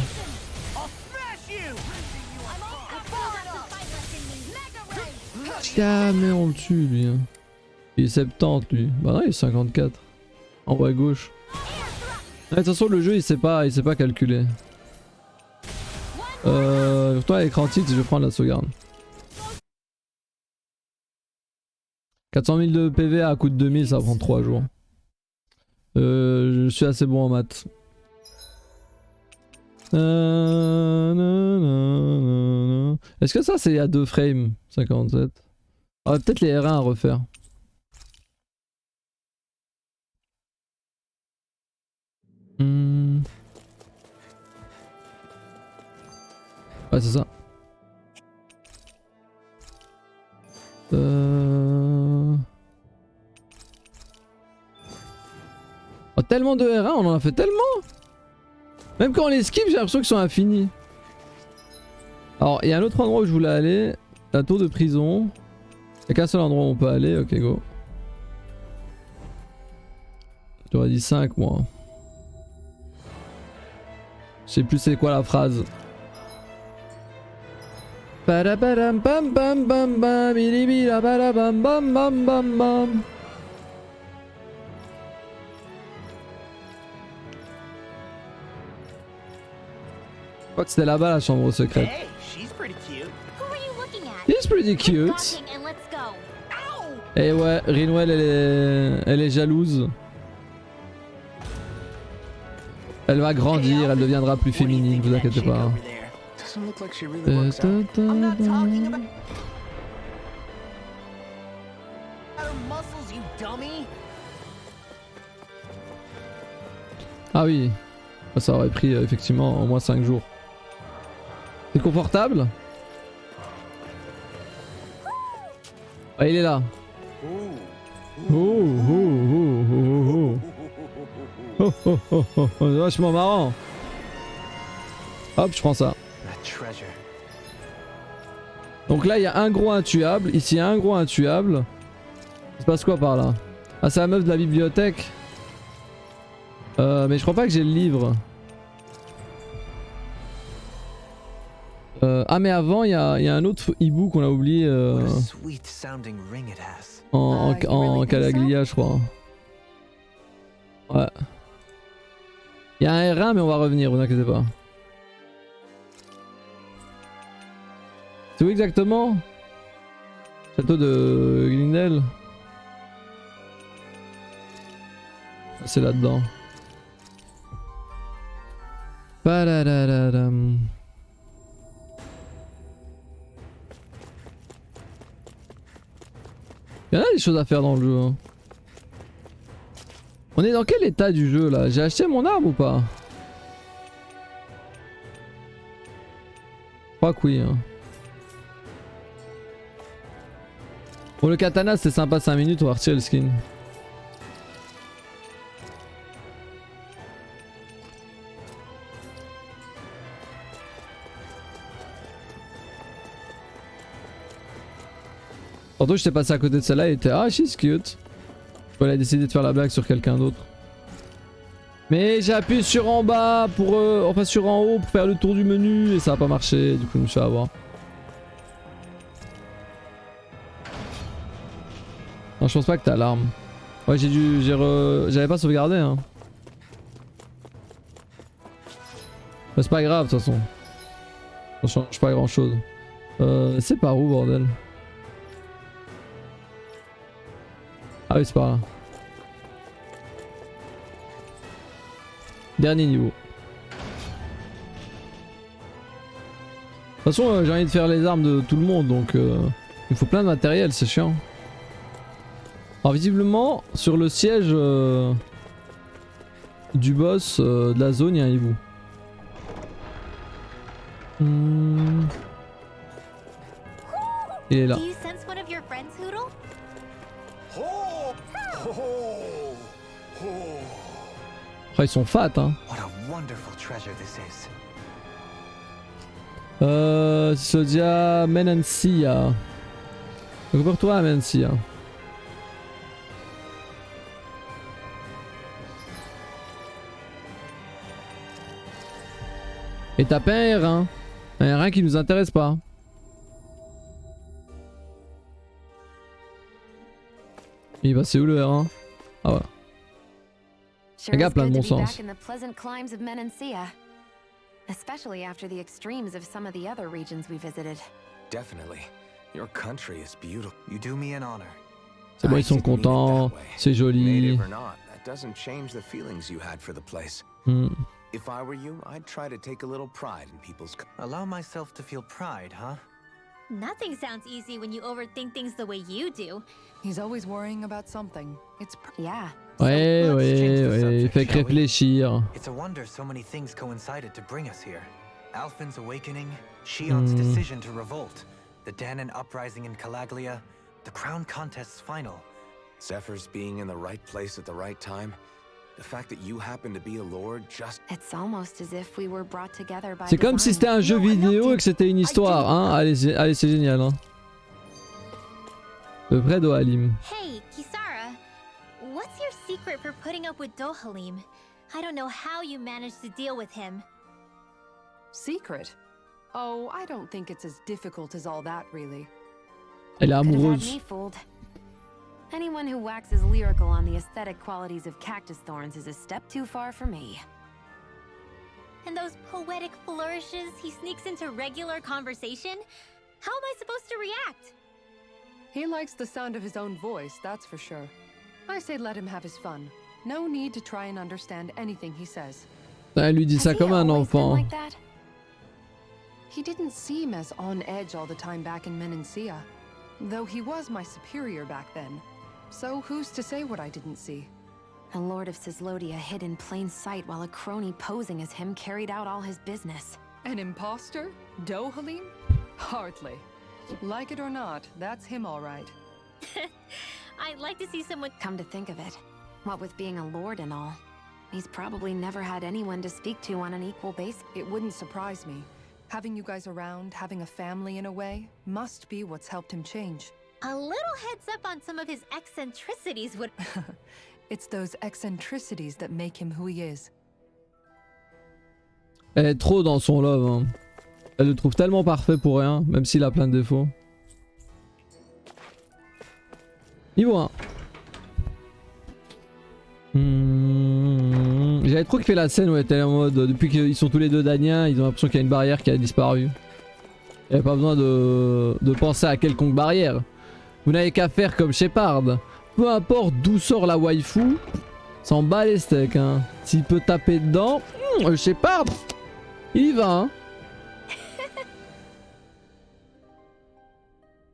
Jamais on le tue lui hein. Il est 70 lui. Bah non il est 54. En haut à gauche. De toute façon le jeu il sait pas calculer. Toi à l'écran titre je vais prendre la sauvegarde. 400 000 de PV à coût de 2000 ça va prendre 3 jours. Je suis assez bon en maths. Est-ce que ça c'est à 2 frames 57. Ah peut-être les R1 à refaire. Ouais c'est ça. Oh, tellement de R1, on en a fait tellement. Même quand on les skip, j'ai l'impression qu'ils sont infinis. Alors, il y a un autre endroit où je voulais aller. La tour de prison. Il n'y a qu'un seul endroit où on peut aller. Ok, go. J'aurais dit 5 moi. Je sais plus c'est quoi la phrase. Padabadam bam bam bam bam bilibila badabam bam bam bam bam. Je crois que c'était là-bas la chambre secrète. Hey, she's pretty cute. Who are you looking at? He's pretty Quit cute. talking and let's go. Et ouais, Rinwell elle est jalouse. Elle va grandir, elle deviendra plus féminine, vous inquiétez pas. Doesn't look like she really works out. I'm not talking about her muscles, you dummy. Ah oui, ça aurait pris effectivement au moins 5 jours. C'est confortable? Ah il est là. Oh oh oh oh oh oh oh oh oh, c'est vachement marrant. Hop je prends ça. Donc là il y a un gros intuable, ici il y a un gros intuable. Il se passe quoi par là? Ah c'est la meuf de la bibliothèque. Mais je crois pas que j'ai le livre. Ah mais avant il y a un autre hibou qu'on a oublié en Calaglia je crois. Ouais. Il y a un R1 mais on va revenir, vous inquiétez pas. C'est où exactement? Château de Glendale. C'est là-dedans. Padadadadam. Il y en a des choses à faire dans le jeu. Hein. On est dans quel état du jeu là? J'ai acheté mon arme ou pas? Je crois que oui. Hein. Bon le katana c'est sympa 5 minutes, on va retirer le skin. Tantôt j'étais passé à côté de celle-là et était ah she's cute. Elle a décidé de faire la blague sur quelqu'un d'autre. Mais j'ai appuyé sur en bas pour enfin sur en haut pour faire le tour du menu et ça a pas marché, du coup je me suis fait avoir. Non je pense pas que t'as l'arme. Ouais j'avais pas sauvegardé hein. Mais c'est pas grave de toute façon. Ça change pas grand chose. C'est par où bordel? Ah oui c'est par là. Dernier niveau. De toute façon j'ai envie de faire les armes de tout le monde donc Il faut plein de matériel, c'est chiant. Alors visiblement, sur le siège du boss de la zone, il y a un hibou. Il est là. Do you sense one of your friends, Hoodle? Oh! Oh! Oh! Oh, ils sont fat hein. What a wonderful treasure this is. Sodia Menancia. Récupère-toi Menancia. Et t'as pas un R1. Un R1 qui nous intéresse pas. Il va c'est où le R1? Ah voilà. Sure gars is plein de good bon to be sens. back in the pleasant climes of Menancia, especially after the extremes of some of the other regions we visited. Definitely. Your country is beautiful. You do me an honor. C'est bon, I ils sont didn't mean it contents. that way. C'est joli. Native or not, that doesn't change the feelings you had for the place. If I were you, I'd try to take a little pride in people's. Allow myself to feel pride, huh? Nothing sounds easy when you overthink things the way you do. He's always worrying about something. It's Yeah. Ouais, let's ouais, change the ouais. subject, Fait que shall we? réfléchir. It's a wonder so many things coincided to bring us here. Alphen's awakening, Shion's decision to revolt, the Danon uprising in Calaglia, the crown contest's final. Zephyr's being in the right place at the right time. The fact that you happen to be a lord just. It's almost as if we were brought together by C'est comme si design. c'était un jeu vidéo et que c'était une histoire, hein. Allez, allez c'est génial, hein. Le vrai Dohalim. Hey, Kisara, what's your secret for putting up with Dohalim? I don't know how you managed to deal with him. secret. Oh, I don't think it's as difficult as all that, really. Elle est Could have had amoureuse. me fooled. Anyone who waxes lyrical on the aesthetic qualities of cactus thorns is a step too far for me. And those poetic flourishes he sneaks into regular conversation? How am I supposed to react? He likes the sound of his own voice, that's for sure. I say let him have his fun. No need to try and understand anything he says. Elle lui dit ça Has he comme un always been enfant. like that? He didn't seem as on edge all the time back in Menancia, though he was my superior back then. So who's to say what I didn't see? A lord of Cislodia hid in plain sight while a crony posing as him carried out all his business. An imposter? Dohalim? Hardly. Like it or not, that's him all right. I'd like to see someone. Come to think of it, what with being a lord and all, he's probably never had anyone to speak to on an equal basis. It wouldn't surprise me. Having you guys around, having a family in a way, must be what's helped him change. A little heads up on some of his eccentricities would. It's those eccentricities that make him who he is. Elle est trop dans son love, hein. Elle le trouve tellement parfait pour rien, même s'il a plein de défauts. Niveau 1. J'avais trop kiffé la scène où elle était en mode, depuis qu'ils sont tous les deux Daniens, ils ont l'impression qu'il y a une barrière qui a disparu. Il n'y avait pas besoin de penser à quelconque barrière. Vous n'avez qu'à faire comme Shepard. Peu importe d'où sort la waifu, s'en bat les steaks, hein. S'il peut taper dedans, Shepard, il y va, hein.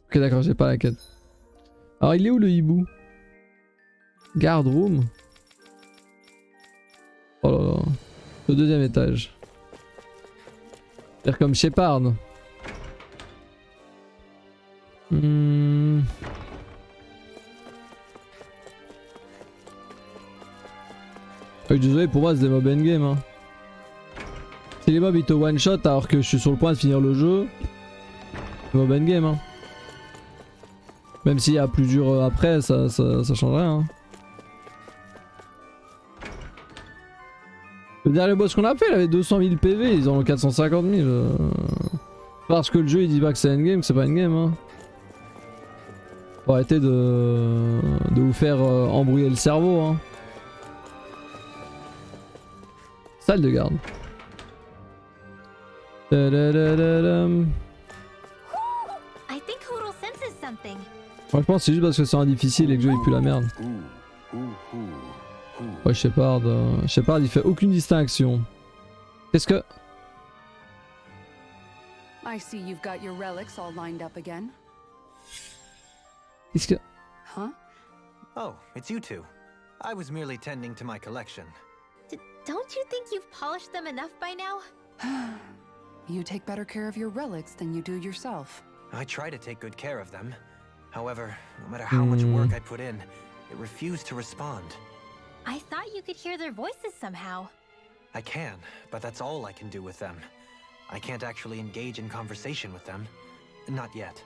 Ok d'accord, j'ai pas la quête. Alors il est où le hibou? Guard room. Oh là là. Le deuxième étage. Faire comme Shepard. Désolé, pour moi c'est des mobs endgame, hein. Si les mobs ils te one shot alors que je suis sur le point de finir le jeu, c'est mob endgame, hein. Même s'il y a plus dur après, ça change rien, hein. Le dernier boss qu'on a fait, il avait 200 000 PV, ils en ont 450 000. Parce que le jeu il dit pas que c'est endgame, que c'est pas endgame, hein. Faut arrêter de vous faire embrouiller le cerveau, hein. Salle de garde. I think Hoodle senses something. Moi je pense que c'est juste parce que c'est un difficile et que le jeu il pue la merde. Ouais, Shepard il fait aucune distinction. Qu'est-ce que... I see you've got your relics all lined up again. Qu'est-ce que... Huh? Oh, it's you two. I was merely tending to my collection. Don't you think you've polished them enough by now? You take better care of your relics than you do yourself. I try to take good care of them. However, no matter how much work I put in, it refused to respond. I thought you could hear their voices somehow. I can, but that's all I can do with them. I can't actually engage in conversation with them. Not yet.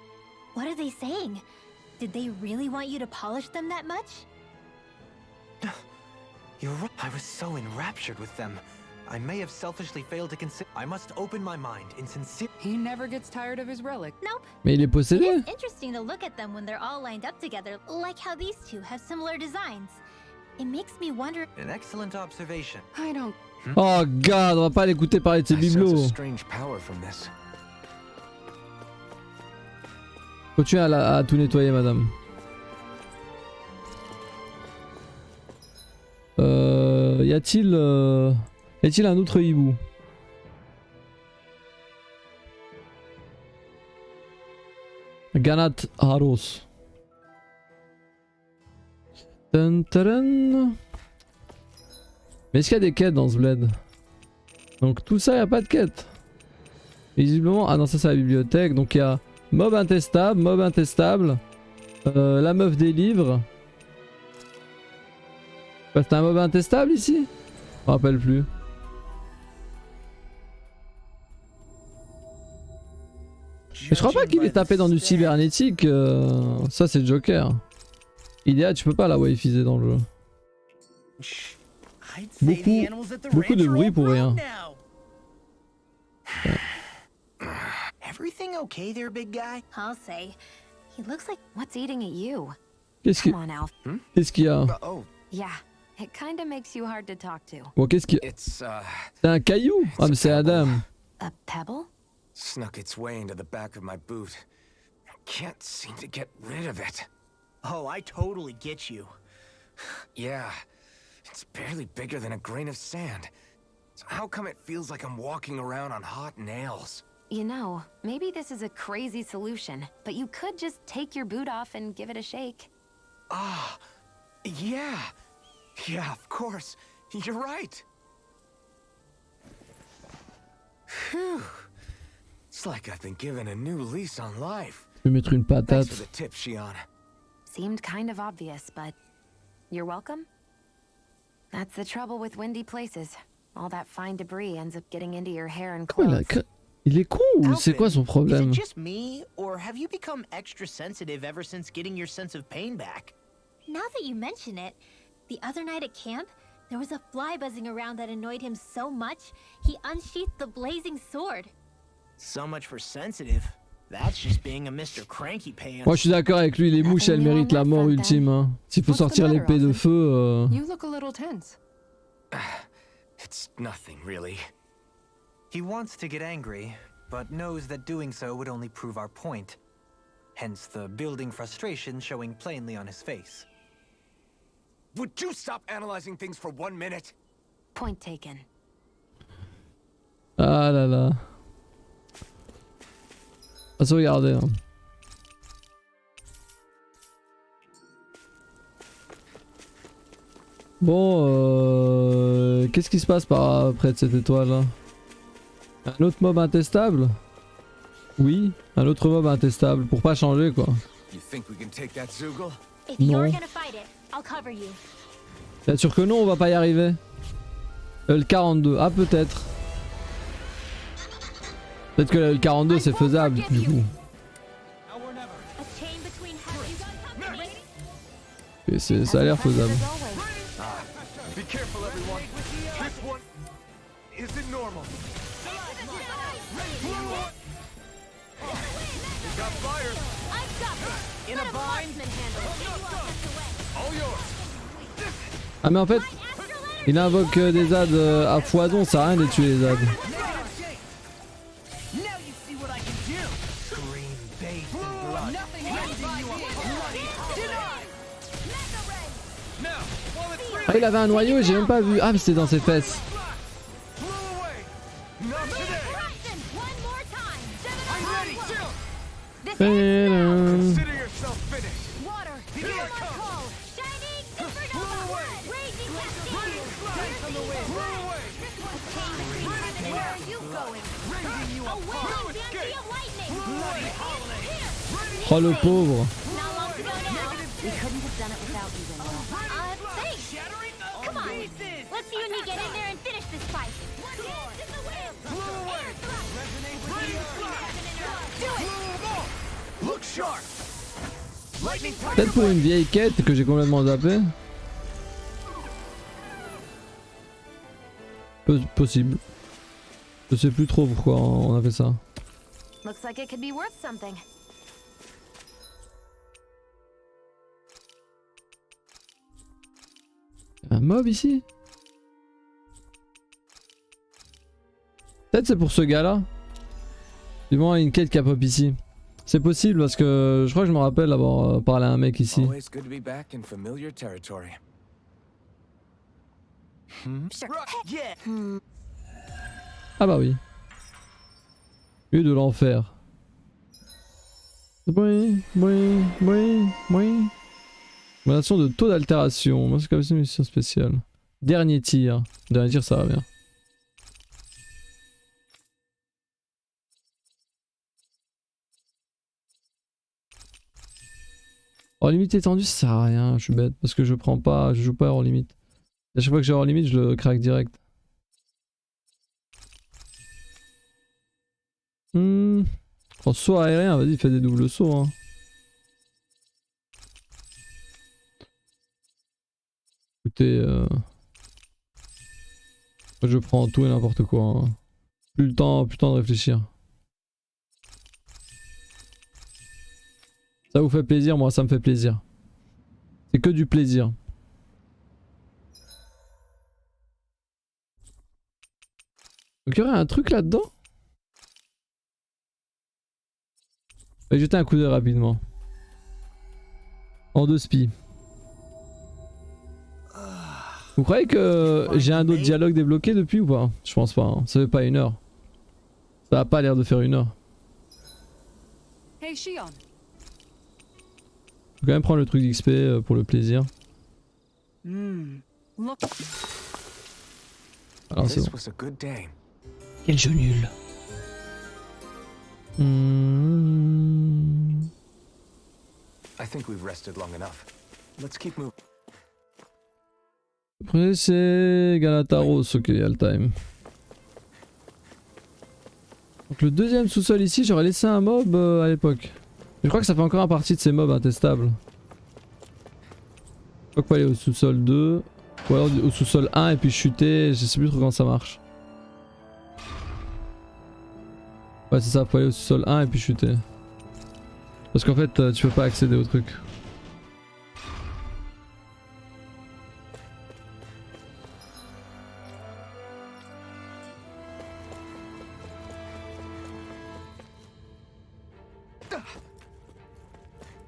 What are they saying? Did they really want you to polish them that much? You're right. I was so enraptured with them. I may have selfishly failed to consider. I must open my mind in sincere. He never gets tired of his relic. Nope. Mais il est possédé? It's interesting to look at them when they're all lined up together, like how these two have similar designs. It makes me wonder. An excellent observation. I don't. Oh god, on va pas l'écouter parler de ses I sense a bibelots. strange power from this. Continue à tout nettoyer, madame. Y a-t-il un autre hibou? Ganat Haros. Dun, tadam. Mais est-ce qu'il y a des quêtes dans ce bled? Donc tout ça, y a pas de quête. Visiblement, ah non, ça c'est la bibliothèque. Donc il y a mob intestable, la meuf des livres. Bah, c'est un mob intestable ici? Je me rappelle plus. Mais je crois pas qu'il est tapé dans du cybernétique. Ça c'est Joker. Idéal, tu peux pas la wifiser dans le jeu. Beaucoup de bruit pour rien. Everything okay there, big guy? I'll say. He looks like. What's eating at you? Qu'est-ce Come on, Alf. qu'il y a? Oh, Yeah, it kinda makes you hard to talk to. Bon, qu'est-ce qu'il y a? it's C'est un caillou? Ah mais c'est Adam. A pebble? snuck its way into the back of my boot. I can't seem to get rid of it. Oh, I totally get you. Yeah, it's barely bigger than a grain of sand. So how come it feels like I'm walking around on hot nails? You know, maybe this is a crazy solution, but you could just take your boot off and give it a shake. Ah, yeah. Yeah, of course. You're right. Phew. It's like I've been given a new lease on life. Je vais mettre une Thanks patate. for the tip, Shion. Seemed kind of obvious, but you're welcome. That's the trouble with windy places. All that fine debris ends up getting into your hair and Comment clothes. il est con ou c'est quoi son Is problème? it just me, or have you become extra sensitive ever since getting your sense of pain back? Now that you mention it, the other night at camp, there was a fly buzzing around that annoyed him so much, he unsheathed the blazing sword. So much for sensitive. That's just being a Mr. Cranky Pants. Moi je suis d'accord avec lui, les mouches elles méritent la mort ultime. Hein. S'il faut What's the sortir matter, l'épée de Alfred? feu... You look a little tense. It's nothing, really. He wants to get angry, but knows that doing so would only prove our point. Hence the building frustration showing plainly on his face. Would you stop analyzing things for 1 minute? Point taken. Ah là là. On va se regarder. Hein. Bon, qu'est-ce qui se passe par près de cette étoile là? Un autre mob intestable? Oui, un autre mob intestable, pour pas changer quoi. You think we can take that Zoogle? If No. you're gonna fight it, I'll cover you. Bien sûr que non, on va pas y arriver. Le 42, ah peut-être. Peut-être que le 42 c'est faisable du coup. A chain between heavens. Et ça a l'air faisable. As always. Be careful, everyone. This one isn't normal. Got fire. In a bind? All yours. Ah mais en fait, il invoque des ZAD à foison, ça sert à rien de les tuer les ZAD. Now you see what I can do. Green bathed in blood. Nothing happens to you on bloody holiday. Now, while it's Ah il avait un noyau et j'ai même pas vu. Ah mais c'était dans ses fesses. blew away. Not today. One more time. I'm ready. Chill. Tadam. Consider yourself finished. Oh le pauvre. We couldn't have done it without you, Wendell. Thanks. Come on. Let's see when you get in there and finish this fight. Look sharp. Lightning touch. Peut-être pour une vieille quête que j'ai complètement zappé. Possible. Je sais plus trop pourquoi on a fait ça. Looks like it could be worth something. Un mob ici? Peut-être c'est pour ce gars-là. Du moins une quête qui a pop ici. C'est possible parce que je crois que je me rappelle avoir parlé à un mec ici. Always good to be back in familiar territory. Yeah. Ah bah oui. Lieu de l'enfer. Oui. Augmentation de taux d'altération. Moi c'est comme ça une mission spéciale. Dernier tir. Dernier tir ça va bien. Hors limite étendue ça sert à rien, je suis bête parce que je joue pas hors limite. Et à chaque fois que j'ai hors limite je le craque direct. En saut aérien, vas-y fais des doubles sauts hein. Écoutez, je prends tout et n'importe quoi. Hein. Plus le temps de réfléchir. Ça vous fait plaisir, moi ça me fait plaisir. C'est que du plaisir. Donc il y aurait un truc là-dedans. Je vais jeter un coup d'œil rapidement. En 2 spi. Vous croyez que j'ai un autre dialogue débloqué depuis ou pas? Je pense pas, hein. Ça fait pas 1 heure. Ça a pas l'air de faire 1 heure. Hey, Shion. Faut quand même prendre le truc d'XP pour le plaisir. Look. Alors c'est This bon. was a good day. Quel jeu nul. I think we've rested long enough. Let's keep moving. Après c'est Galataros, ok, Altheim. Donc le deuxième sous-sol ici, j'aurais laissé un mob à l'époque. Je crois que ça fait encore un partie de ces mobs intestables. Je crois qu'il faut aller au sous-sol 2. Ou alors au sous-sol 1 et puis chuter, je sais plus trop comment ça marche. Ouais c'est ça, faut aller au sous-sol 1 et puis chuter. Parce qu'en fait tu peux pas accéder au truc.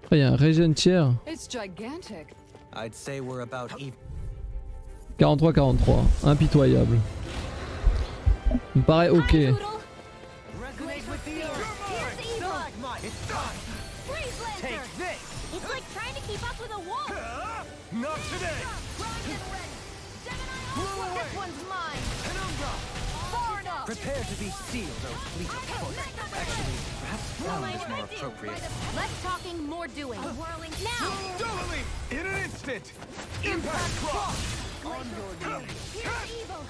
Ah, il y a un regen tiers. It's gigantic. I'd say we're about even. 43-43, impitoyable. Me paraît ok. Resonate with the earth. Stalagmite. It's time. Take this. It's like trying to keep up with a wolf. Not today. This one's mine. Penumbra. Far enough. Prepare to be sealed, oh fleet of foot. Actually, perhaps down is more appropriate. Less talking, more doing. Whirling now. Doubling in an instant. Impact cross. On your knees. Here's evil.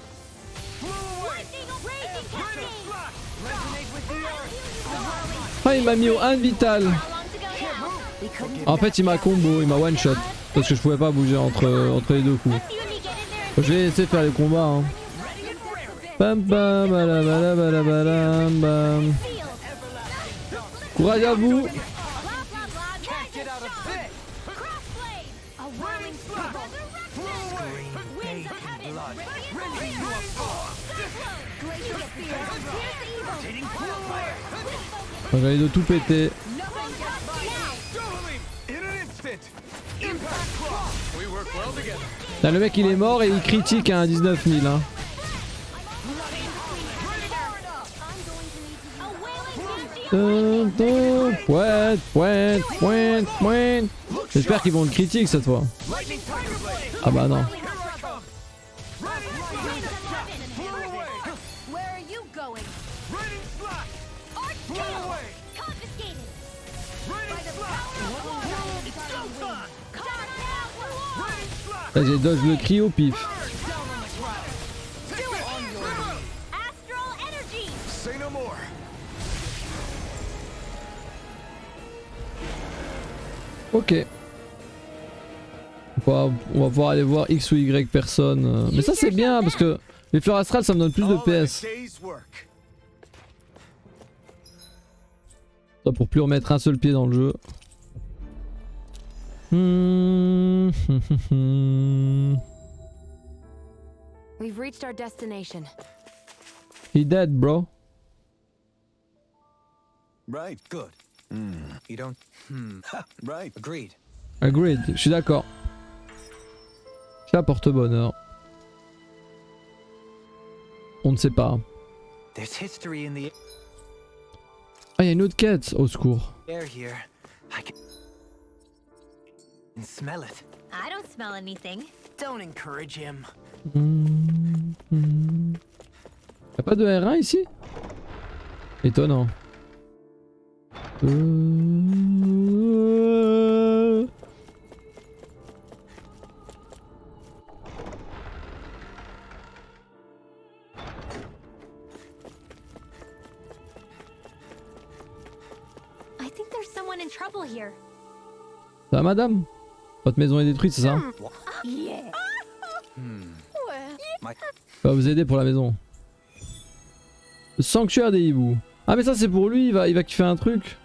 Blow away. Raging cascade. Flash. Resonate with the earth. Ah il m'a mis au 1 vital. How long to go now? En fait il m'a combo, il m'a one shot. Parce que je pouvais pas bouger entre les deux coups. See when you get in there and Je vais essayer de faire les combats hein. Bam bam bala bala bala bala bam. Courage à vous. blah blah blah. Get out of bed. Crossblade. A whirling circle. Resurrection. Winds of heaven. Rending you apart. Glacial spear. Here's evil. J'allais de tout péter. No one does now. Doubling in an instant. Impact cross. We work well together. Là, le mec il est mort et il critique à un 19 000 hein. Pointe, pointe, pointe, pointe. J'espère qu'ils vont le critique cette fois. Lightning Tiger Blade. Ah bah non. Here I come. Ready? Blow away. Where are you going? Raining slash. Blow away. Confiscated! Raining slash. Showtime. Raining slash. Là j'ai dodge le cri au pif. Astral energy! Say no more. Ok. On va pouvoir aller voir X ou Y personne. Mais ça c'est bien parce que les fleurs astrales ça me donne plus de PS. Ça pour plus remettre un seul pied dans le jeu. We've reached our destination. He dead bro. Right, good. You don't. Right, agreed. Agreed, je suis d'accord. Ça porte bonheur. On ne sait pas. There's history in the Ah, il y a une autre quête, au secours. air here. I can smell it. I don't smell anything. Don't encourage him. Y'a pas de R1 ici? Étonnant. I think there's someone in trouble here. Ça va madame? Votre maison est détruite, c'est ça? Yeah. My Je vais vous aider pour la maison. Le sanctuaire des hiboux. Ah mais ça c'est pour lui, il va kiffer un truc.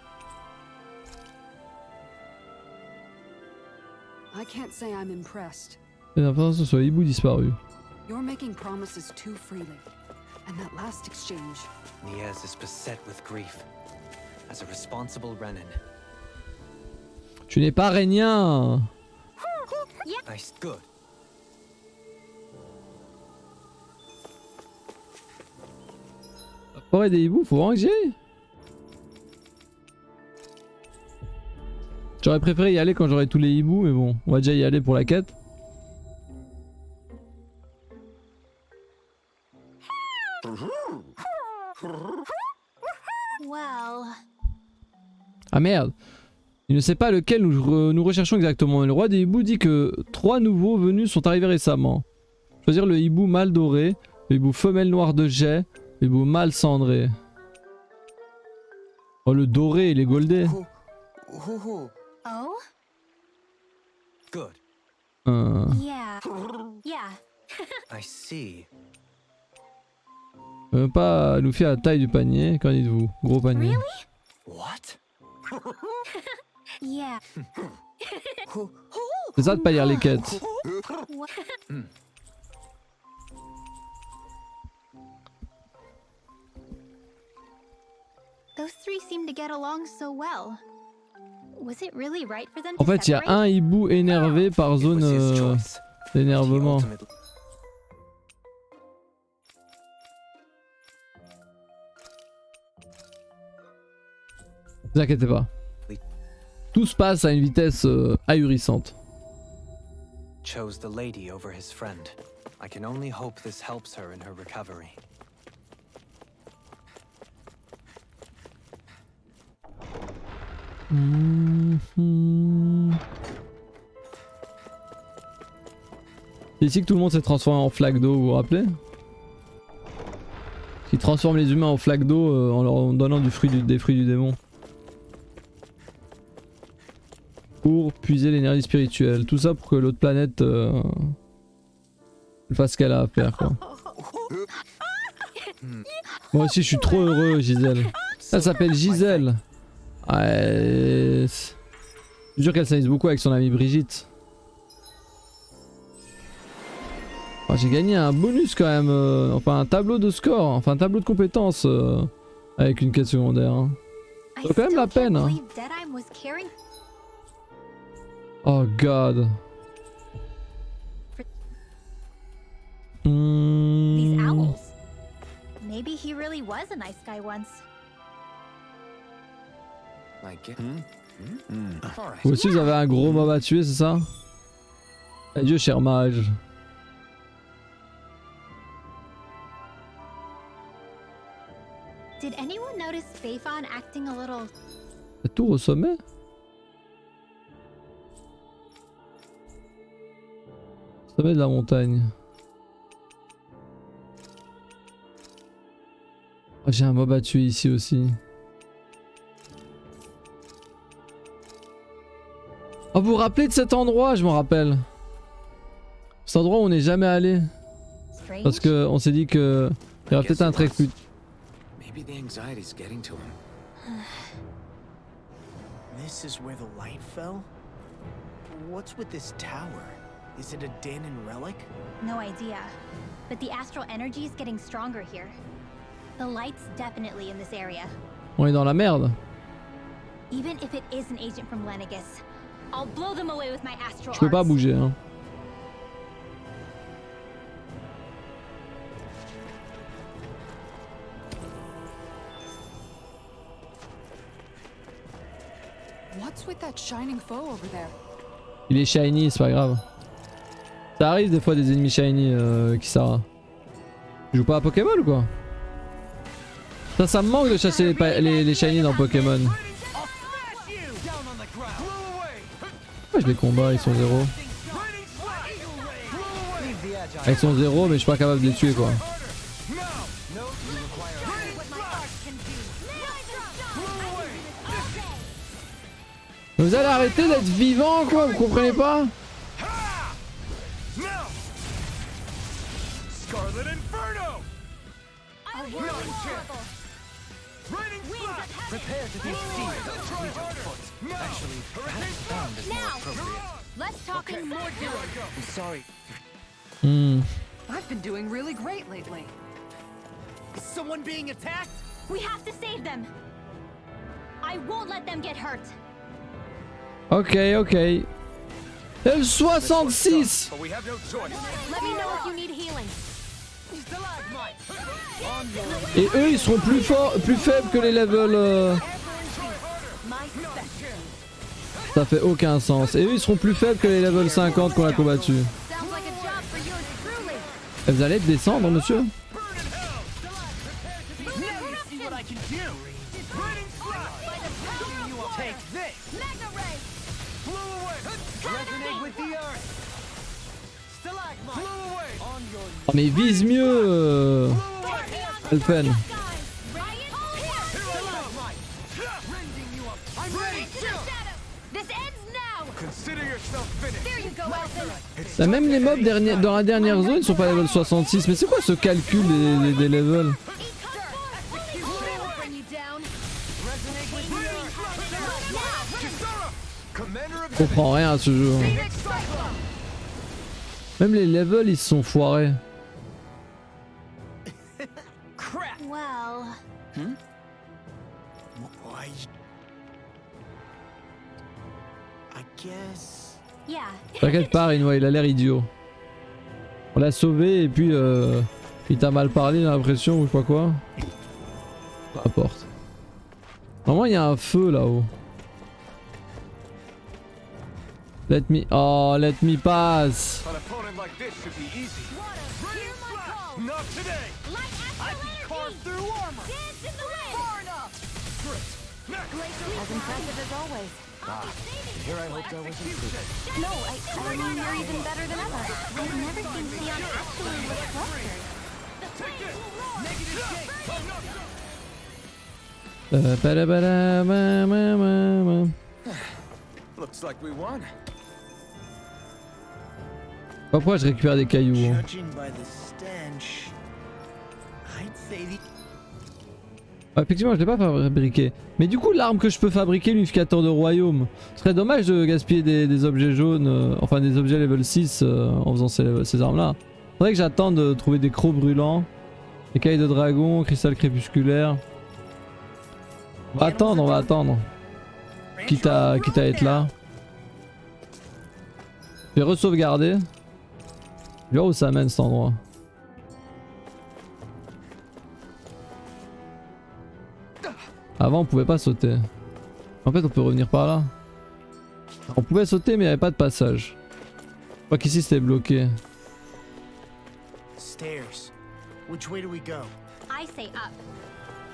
I can't say I'm impressed. J'ai l'impression que ce soit hibou disparu. You're making promises too freely. And that last exchange. Niaz is beset with grief. As a responsible Renin. Tu n'es pas régnien. Nice, good. La forêt des hiboux, faut vraiment que j'y aille. J'aurais préféré y aller quand j'aurais tous les hiboux, mais bon, on va déjà y aller pour la quête. Well. Ah merde. Il ne sait pas lequel nous recherchons exactement. Le roi des hiboux dit que 3 nouveaux venus sont arrivés récemment. Choisir le hibou mâle doré, le hibou femelle noire de jet, le hibou mâle cendré. Oh le doré, il est goldé. Oh? Good. Yeah. Yeah. I see. Pas nous fier à la taille du panier, qu'en dites-vous? Gros panier. What? Yeah. C'est ça de pas lire les quêtes. Those three seem to get along so well. Was it really right for them En to fait, il y a separate? un hibou énervé par It zone was his choice. d'énervement. He ultimately- Ne vous inquiétez pas. Tout se passe à une vitesse ahurissante. chose the lady over his friend. I can only hope this helps her in her recovery. C'est ici que tout le monde s'est transformé en flaque d'eau, vous vous rappelez? Qui transforme les humains en flaques d'eau en leur donnant des fruits du démon. Pour puiser l'énergie spirituelle. Tout ça pour que l'autre planète fasse ce qu'elle a à faire, quoi. Moi aussi je suis trop heureux, Gisèle. Elle s'appelle Gisèle. Ouais, je suis sûr qu'elle s'amuse beaucoup avec son amie Brigitte. Oh, j'ai gagné un bonus quand même, enfin un tableau de score, enfin un tableau de compétences avec une quête secondaire. Hein. Ça vaut quand même la peine. Hein. Oh god. These owls. Maybe he really was a nice guy once. Like it? All right. Vous aussi vous avez un gros mob à tuer, c'est ça? Adieu cher mage. Did anyone notice Faithon acting a little... La tour au sommet? Sommet de la montagne. Oh, j'ai un mob à tuer ici aussi. Oh, vous vous rappelez de cet endroit? Je m'en rappelle. Cet endroit où on n'est jamais allé. Parce que on s'est dit que il y aurait peut-être un trek plus. Maybe the anxiety's getting to him. This is where the light fell? What's with this tower? Is it a Danon relic? No idea. But the astral energy is getting stronger here. The light's definitely in this area. On est dans la merde. Even if it is an agent from Lenegus, I'll blow them away with my astral Je peux pas arts. bouger hein. What's with that shining foe over there? Il est shiny, c'est pas grave. Ça arrive des fois des ennemis shiny Kisara. Tu joues pas à Pokémon ou quoi? Ça me manque de chasser les shiny dans Pokémon. Pourquoi je les combats, ils sont 0. Ils sont 0 mais je suis pas capable de les tuer quoi. Vous allez arrêter d'être vivant quoi, vous comprenez pas? Prepare to be seared. Actually, that sound is more appropriate. Let's talk in more doing. I'm sorry. I've been doing really great lately. Is someone being attacked? We have to save them. I won't let them get hurt. Ok, ok. L66. But we have no choice. Let me know if you need healing. Et eux ils seront plus forts, plus faibles que les levels. Ça fait aucun sens. Et eux ils seront plus faibles que les levels 50 qu'on a combattu. Et vous allez descendre monsieur? Oh mais vise mieux Elfen. Là, même les mobs dans la dernière zone ils sont pas level 66. Mais c'est quoi ce calcul des levels? Je comprends rien à ce jeu. Même les levels ils se sont foirés. Well... I guess... Yeah. T'inquiète pas Rinois, il a l'air idiot. On l'a sauvé et puis il t'a mal parlé j'ai l'impression ou je sais pas quoi. Peu importe. Normalement il y a un feu là-haut. Let me... Oh, let me pass. An opponent like this should be easy. Not today. I can carve through armor. Far enough. As impressive as always. Here I hoped I was improved. No, I mean you're even better than ever. I've never seen Leon actually look flustered. Looks like we won. Pourquoi je récupère des cailloux hein. Judging by the stench, I'd say the... Ah, effectivement je l'ai pas fabriqué. Mais du coup l'arme que je peux fabriquer, l'unificateur de royaume, ce serait dommage de gaspiller des objets jaunes, enfin des objets level 6 en faisant ces armes là. Faudrait que j'attende de trouver des crocs brûlants, écailles de dragon, cristal crépusculaire. On va attendre. Quitte à être là. Je vais re-sauvegarder. Je vais voir où ça mène cet endroit. Avant on pouvait pas sauter. En fait on peut revenir par là. On pouvait sauter mais il n'y avait pas de passage. Je crois qu'ici c'était bloqué. Stairs. Which way do we go? I say up.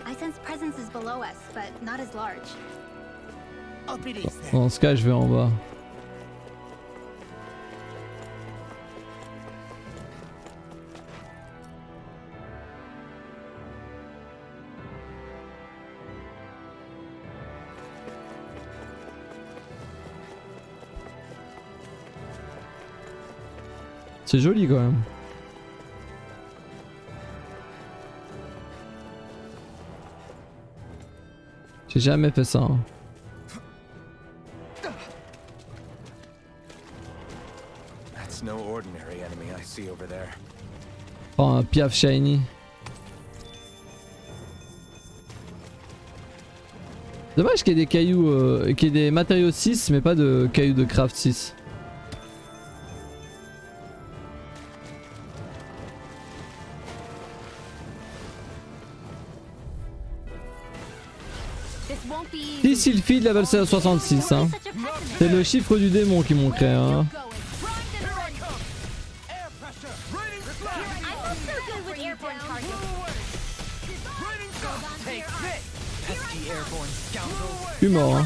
I sense presences below us, but not as large. Up it is then. Dans ce cas je vais en bas. C'est joli quand même. J'ai jamais fait ça. Hein. That's no ordinary enemy I see over there. Oh, un piaf shiny. Dommage qu'il y ait des cailloux, qu'il y ait des matériaux 6 mais pas de cailloux de craft 6. Si Sylphie level 66 hein. C'est le chiffre du démon qui manquerait hein. Je suis mort hein.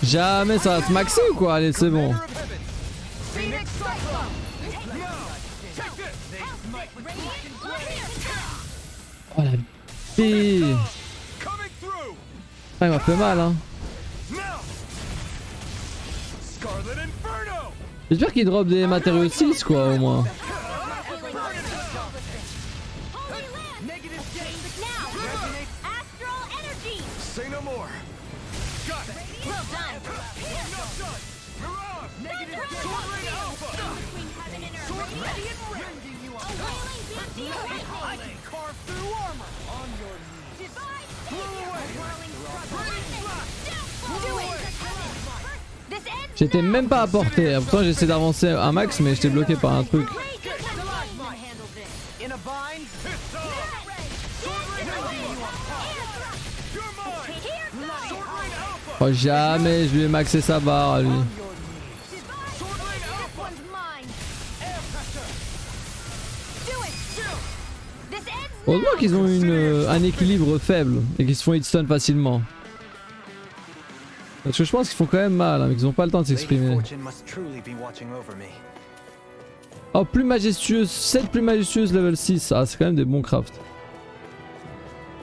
Jamais ça va se maxer ou quoi? Allez c'est bon. Oh la bille. Ah, il m'a fait mal hein. J'espère qu'il drop des matériaux 6 quoi au moins. J'étais même pas à portée, pourtant j'essaie d'avancer un max mais j'étais bloqué par un truc. Oh jamais je lui ai maxé sa barre à lui. Heureusement qu'ils ont un équilibre faible et qu'ils se font hitstun facilement. Parce que je pense qu'ils font quand même mal, hein, mais qu'ils ont pas le temps de s'exprimer. Oh, plus majestueuse, 7 plus majestueuses level 6. Ah, c'est quand même des bons crafts.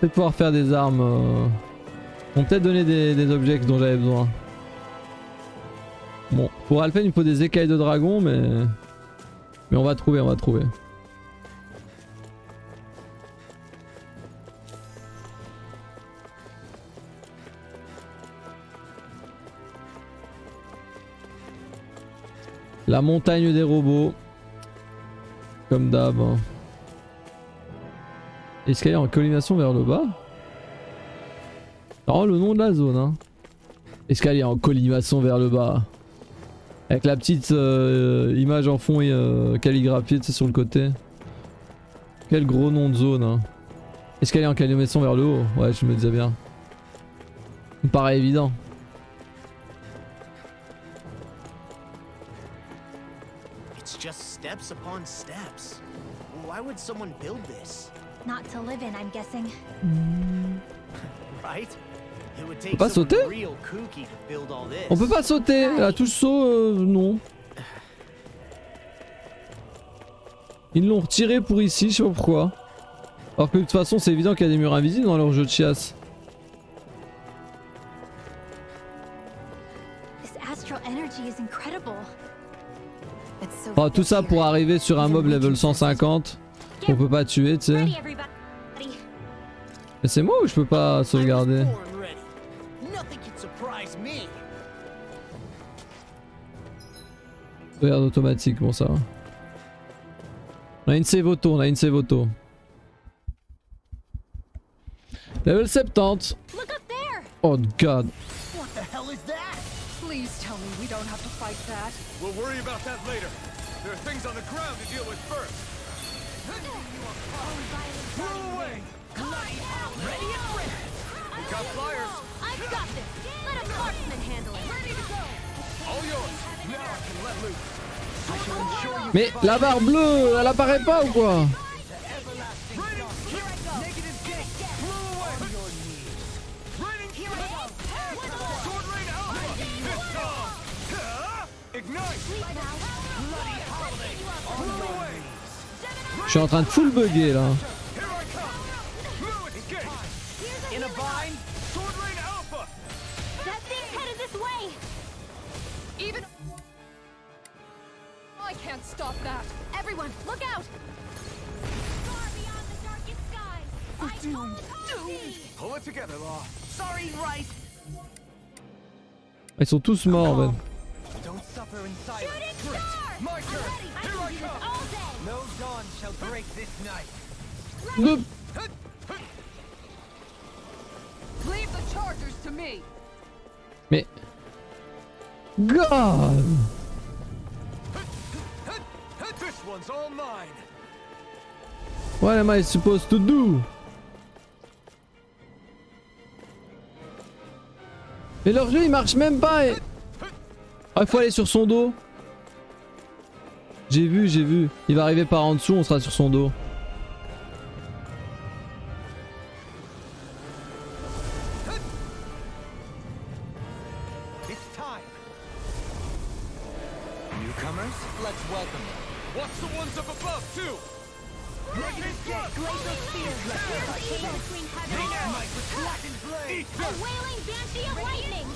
Peut-être pouvoir faire des armes. Vont peut-être donner des objets dont j'avais besoin. Bon, pour Alphen, il faut des écailles de dragon, mais on va trouver, on va trouver. La montagne des robots. Comme d'hab. Hein. Escalier en collimation vers le bas. Oh, le nom de la zone. Hein. Escalier en collimation vers le bas. Avec la petite image en fond calligraphiée sur le côté. Quel gros nom de zone. Hein. Escalier en collimation vers le haut. Ouais, je me disais bien. Ça me paraît évident. Just steps upon steps. Why would someone build this? Not to live in, I'm guessing. Right? It would On take peut pas sauter? real kooky to build all this. On peut pas sauter. La touche saut, non. Ils l'ont retiré pour ici, je sais pas pourquoi. Alors que de toute façon, c'est évident qu'il y a des murs invisibles dans leur jeu de chiasse. This astral energy is incredible. Oh, tout ça pour arriver sur un mob level 150 qu'on peut pas tuer, tu sais. Mais c'est moi ou je peux pas sauvegarder? Sauvegarde automatique, bon ça va. On a une save auto, on a une save auto. Level 70. Look up there! Oh god. What the hell is that? Please tell me we don't have to fight that. We'll worry about that later. There are things on the ground to deal with first. Blow away! Ready and ready! We got flyers! I've got this! Let a marksman handle it! Ready to go! All yours! Now I can let loose. I shall ensure you Mais la barre bleue, elle apparaît pas ou quoi? negative gate! Blow away! On your knees! Raining Sword Rain Alpha! This time! Ignite! Bloody holiday! Blow away! Je suis en train de full bugger là. Here I come! Fluid gate! In a bind! Sword Rain Alpha! That thing's headed this way! Even I can't stop that. Everyone, look out! Far beyond the darkest skies! I call upon thee! Pull it together, Law. Sorry, Rice. Ils sont tous morts, Ben. Don't suffer in silence. Shooting star! My turn! I Here can I do this come! all day! No dawn shall break this night. Deux. Leave the chargers to me. Mais. God! This one's all mine. What am I supposed to do? Mais leur jeu il marche même pas et... Ah, il faut aller sur son dos. J'ai vu. Il va arriver par en dessous, on sera sur son dos. It's time. Newcomers, let's welcome them. Watch the ones up above too. Glacial spear! Piercing between heaven and earth! with flattened blade. A wailing banshee of lightning!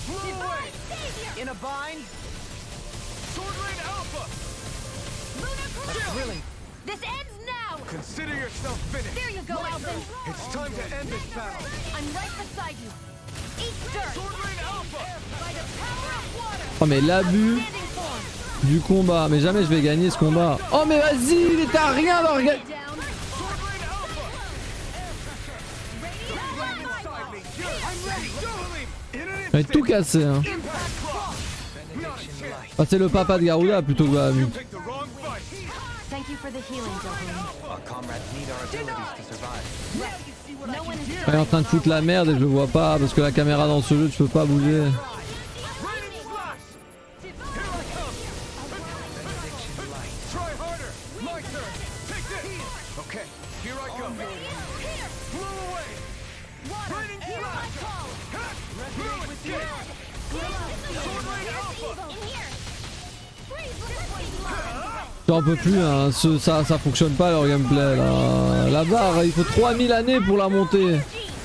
Divine savior! In a bind. Sword Rain Alpha. Lunar collision! Thrilling. This ends now! Consider yourself finished. There you go, Alvin! It's time to end this battle. I'm right beside you! Eat dirt! Sword Rain Alpha. By the power of water! Oh mais l'abus Standing form! du combat. Mais jamais je vais gagner ce combat. Oh mais vas-y, il est à rien d'en regarder. Down! Sword Rain Alpha. Inside me. I'm ready. In an Il va tout casser hein. impact cross. Benediction light. Passer le papa de Garuda plutôt que Bahamut. Take the wrong fight. Thank you for the healing, Johan. Our comrades need our abilities to survive. No one is Il est en train de foutre la merde et je le vois pas parce que la caméra dans ce jeu tu peux pas bouger. Raining flash. Here I come. Benediction light. Try harder. My turn. Take this. Okay. Here I go. Blow away. Raining flash. Resonate with you. Sword Rain Alpha. J'en peux plus hein, ça fonctionne pas leur gameplay là. La barre il faut 3000 années pour la monter.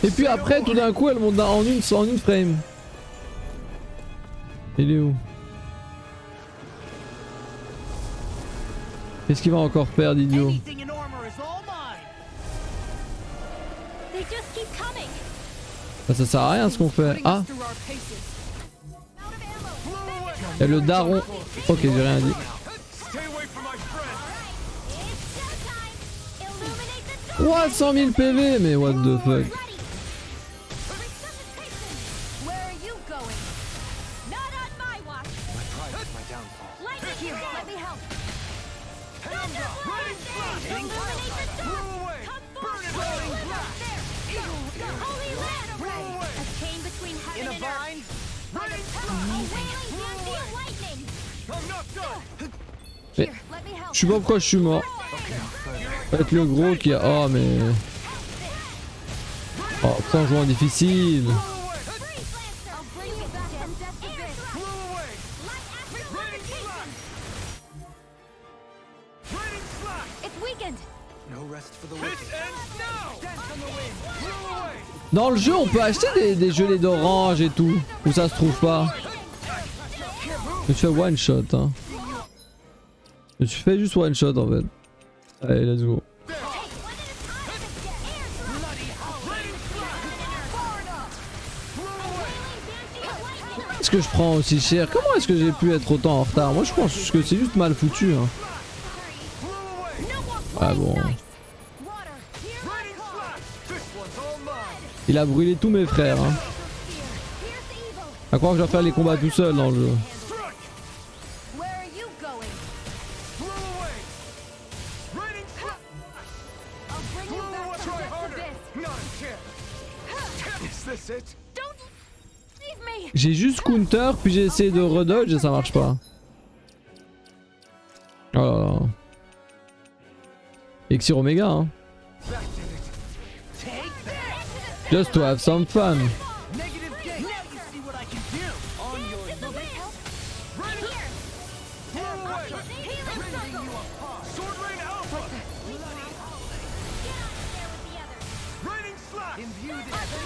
Et puis après tout d'un coup elle monte en une frame. Il est où? Qu'est-ce qu'il va encore perdre idiot? Anything in armor is all mine. They just keep coming! Bah, ça sert à rien ce qu'on fait. Ah, Through our paces. Out of ammo! et le daron. Ok j'ai rien dit. Stay away from my friend. It's showtime! Illuminate the dark! 300 000 PV mais what the fuck. Ready! Resuscitation! Where are you going? Not on my watch! My pride is my downfall. Lightning here! Let me help! Raining flash. Illuminate the Blow dark! away. Come Burn it forth! all. There! The holy land! Blow away. A chain between In heaven a and earth! bind. By the power of a wailing banshee of lightning! I'm not done. Mais Here, let me help! je sais pas pourquoi je suis mort. Ça va être le gros qui a... Oh mais... Oh putain on joue en difficile. Blow away. Freeze, Lancer! I'll bring you back from death's abyss! Blow away. Light astral Raining levitation! flash. Raining flash. It's weakened! No rest for the This wicked. ends now. Dance on the wind. Blow away. Dans le jeu on peut acheter des gelées d'orange et tout. Ou ça se trouve pas. Je me suis fait one shot hein. Je me suis fait juste one shot en fait. Allez let's go. Est-ce que je prends aussi cher? Comment est-ce que j'ai pu être autant en retard? Moi je pense que c'est juste mal foutu hein. Blow away. No Ah bon. Il a brûlé tous mes frères. Hein. À croire que je vais faire les combats tout seul dans le jeu. J'ai juste counter puis j'ai essayé de redodge et ça marche pas. Oh là là. Exir Omega hein. Just to have some fun.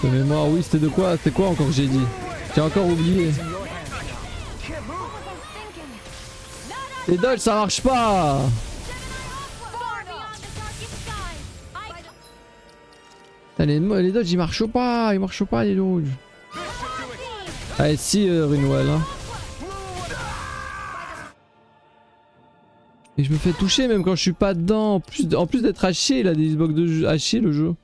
De mémoire, oui, c'était de quoi? C'était quoi encore que j'ai dit? J'ai encore oublié. Les dodges ça marche pas. Les dodges ils marchent pas les dodges. Allez si Runwell hein. Et je me fais toucher même quand je suis pas dedans. En plus d'être haché, il a des hitbox de haché le jeu.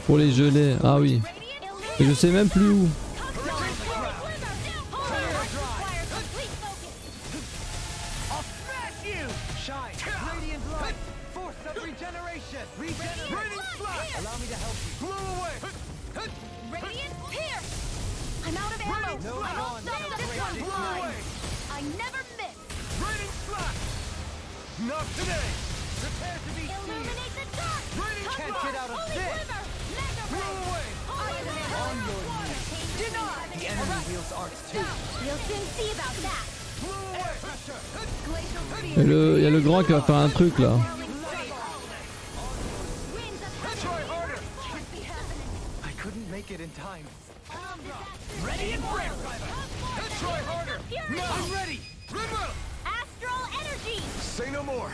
Pour les gelés, ah oui. Et je sais même plus où. Il y a le grand qui va faire un truc là. Say no more.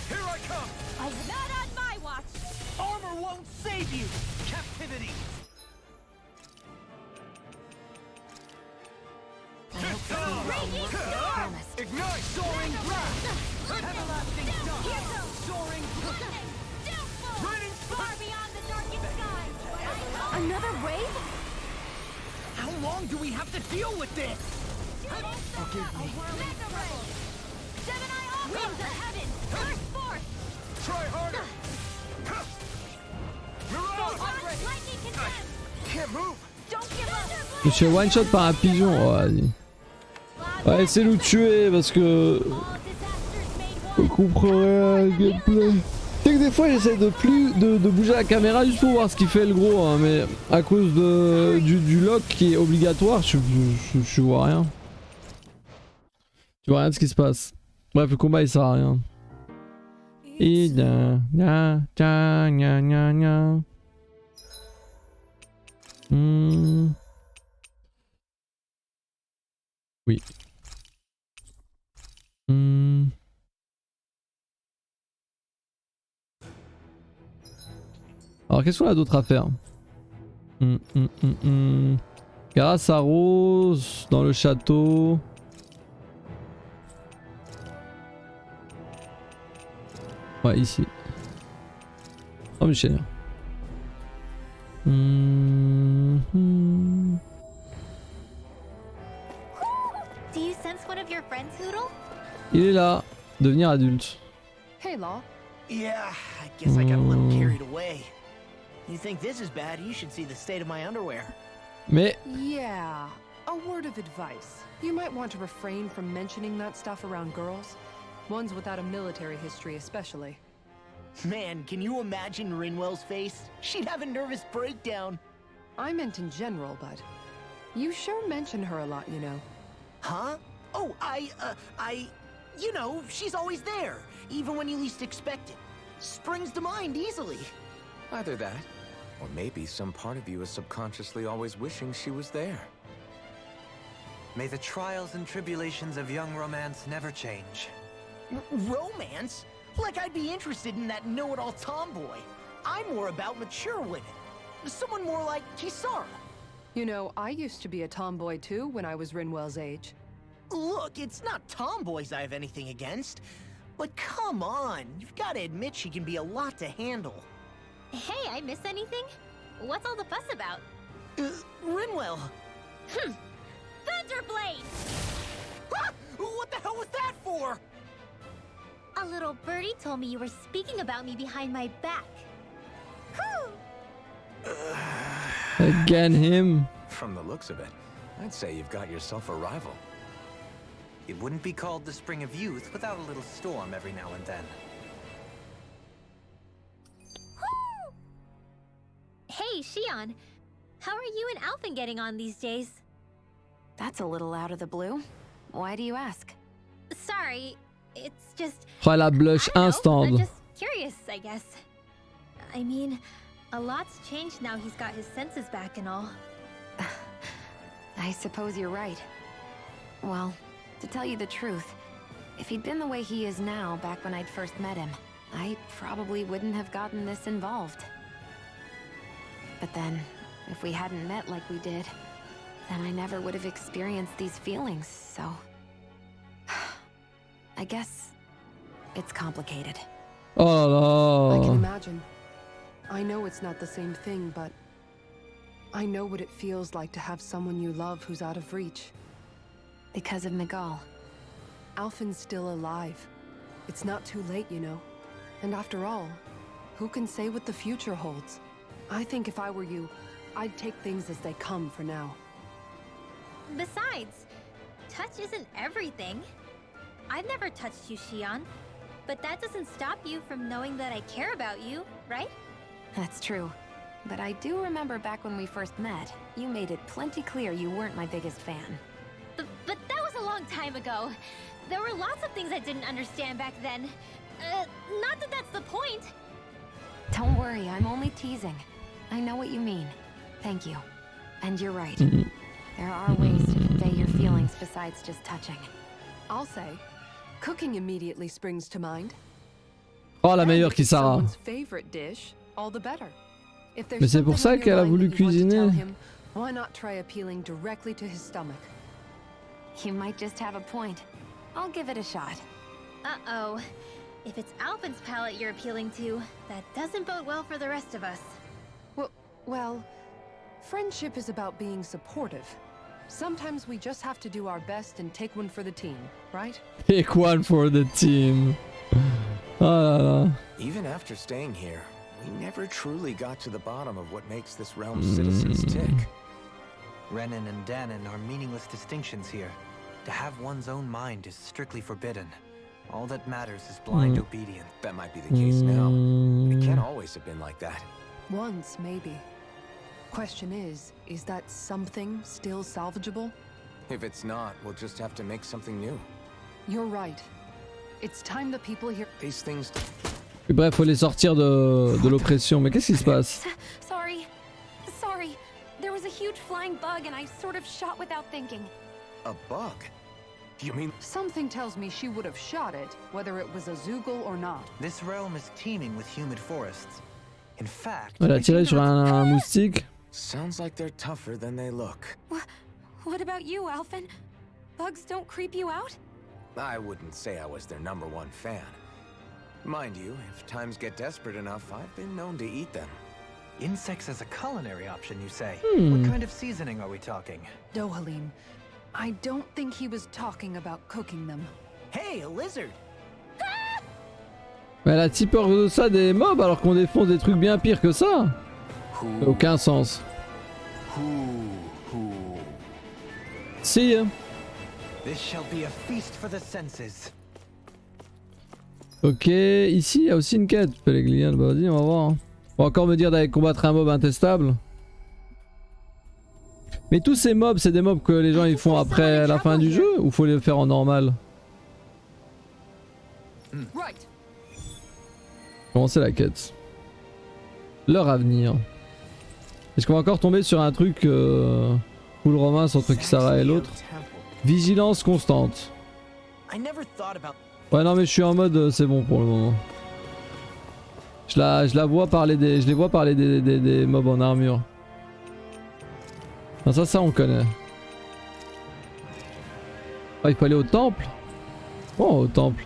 Here I come. Not on my watch. Armor won't save you. Captivity. Ignite! Soaring blast! Everlasting dawn! Soaring raining far beyond the darkest sky! Another wave? How long do we have to deal with this? Forgive me. Winds of heaven! Burst forth! Try harder! Lightning condemned! Can't move! Don't give up! Je me suis one shot par un pigeon. Oh, vas-y. Ouais, essayez de nous tuer parce que. Vous comprendrez le gameplay. Tu sais que des fois j'essaie de bouger la caméra juste pour voir ce qu'il fait le gros, hein, mais à cause du lock qui est obligatoire, je vois rien. Tu vois rien de ce qui se passe. Bref, le combat il sert à rien. Oui. Alors qu'est-ce qu'on a d'autre à faire? Grâce à Rose dans le château. Ouais, ici. Oh Michel. Do you sense one of your friends, Hoodle? Il est là, devenir adulte. Hey, Law. Yeah, I guess I got a little carried away. You think this is bad, you should see the state of my underwear. Mais... Yeah, a word of advice. You might want to refrain from mentioning that stuff around girls. Ones without a military history especially. Man, can you imagine Rinwell's face? She'd have a nervous breakdown. I meant in general, but you sure mention her a lot, you know. Huh? Oh, you know, she's always there, even when you least expect it. Springs to mind easily. Either that, or maybe some part of you is subconsciously always wishing she was there. May the trials and tribulations of young romance never change. Romance? Like I'd be interested in that know-it-all tomboy. I'm more about mature women. Someone more like Kisara. You know, I used to be a tomboy too when I was Rinwell's age. Look, it's not tomboys I have anything against. But come on, you've got to admit she can be a lot to handle. Hey, I miss anything? What's all the fuss about? Rinwell. Thunderblade! Ah! What the hell was that for? A little birdie told me you were speaking about me behind my back. Again him. From the looks of it, I'd say you've got yourself a rival. It wouldn't be called the Spring of Youth without a little storm every now and then. Hey, Shion. How are you and Alphen getting on these days? That's a little out of the blue. Why do you ask? Sorry, it's just... Oh la blush I don't know, instant. I'm just curious, I guess. I mean, a lot's changed now he's got his senses back and all. I suppose you're right. Well, to tell you the truth, if he'd been the way he is now back when I'd first met him, I probably wouldn't have gotten this involved. But then, if we hadn't met like we did, then I never would have experienced these feelings, so... I guess it's complicated. Oh I can là là. imagine. I know it's not the same thing, but I know what it feels like to have someone you love who's out of reach. Because of Miguel. Alphen's still alive. It's not too late, you know. And after all, who can say what the future holds? I think if I were you, I'd take things as they come for now. Besides, touch isn't everything. I've never touched you, Shion. But that doesn't stop you from knowing that I care about you, right? That's true. But I do remember back when we first met, you made it plenty clear you weren't my biggest fan. But that was a long time ago. There were lots of things I didn't understand back then. Not that that's the point. Don't worry, I'm only teasing. I know what you mean. Thank you. And you're right. There are ways to convey your feelings besides just touching. I'll say, cooking immediately springs to mind. Oh la And meilleure if it's Kisara. someone's favorite dish, all the better. If there's Mais c'est pour something ça on qu'elle a your voulu mind that you want to tell cuisiner. him, why not try appealing directly to his stomach? You might just have a point. I'll give it a shot. Uh-oh. If it's Alphen's palate you're appealing to, that doesn't bode well for the rest of us. Well, friendship is about being supportive. Sometimes we just have to do our best and take one for the team, right? Take one for the team. Oh là là. Even after staying here, we never truly got to the bottom of what makes this realm's citizens tick. Renan and Danon are meaningless distinctions here. To have one's own mind is strictly forbidden. All that matters is blind obedience. That might be the case now, but it can't always have been like that. Once, maybe. Question is that something still salvageable? If it's not, we'll just have to make something new. You're right. It's time the people here... These things... Et bref, faut les sortir de l'oppression. Mais qu'est-ce qui se passe? Sorry. There was a huge flying bug and I sort of shot without thinking. A bug? You mean... Something tells me she would have shot it, whether it was a Zoogle or not. This realm is teeming with humid forests. In fact... Elle a tiré sur un moustique. Sounds like they're tougher than they look. What about you, Alphen? Bugs don't creep you out? I wouldn't say I was their #1 fan. Mind you, if times get desperate enough, I've been known to eat them. Insects as a culinary option, you say? What kind of seasoning are we talking? Dohalim, I don't think he was talking about cooking them. Hey, a lizard! Mais elle a si peur de ça des mobs alors qu'on défonce des trucs bien pires que ça. Ça n'a aucun sens. Si. This shall be a feast for the senses. Ok, ici il y a aussi une quête. Pellegrian, bah vas-y, on va voir. On va encore me dire d'aller combattre un mob intestable. Mais tous ces mobs, c'est des mobs que les gens ils font après la fin du jeu ou faut les faire en normal? Comment c'est la quête? Leur avenir. Est-ce qu'on va encore tomber sur un truc full romance entre Kisara et l'autre? Vigilance constante. Ouais non mais je suis en mode c'est bon pour le moment. Je la vois parler je les vois parler des mobs en armure. Ah, ça on connaît. Ah, il faut aller au temple. Oh, au temple.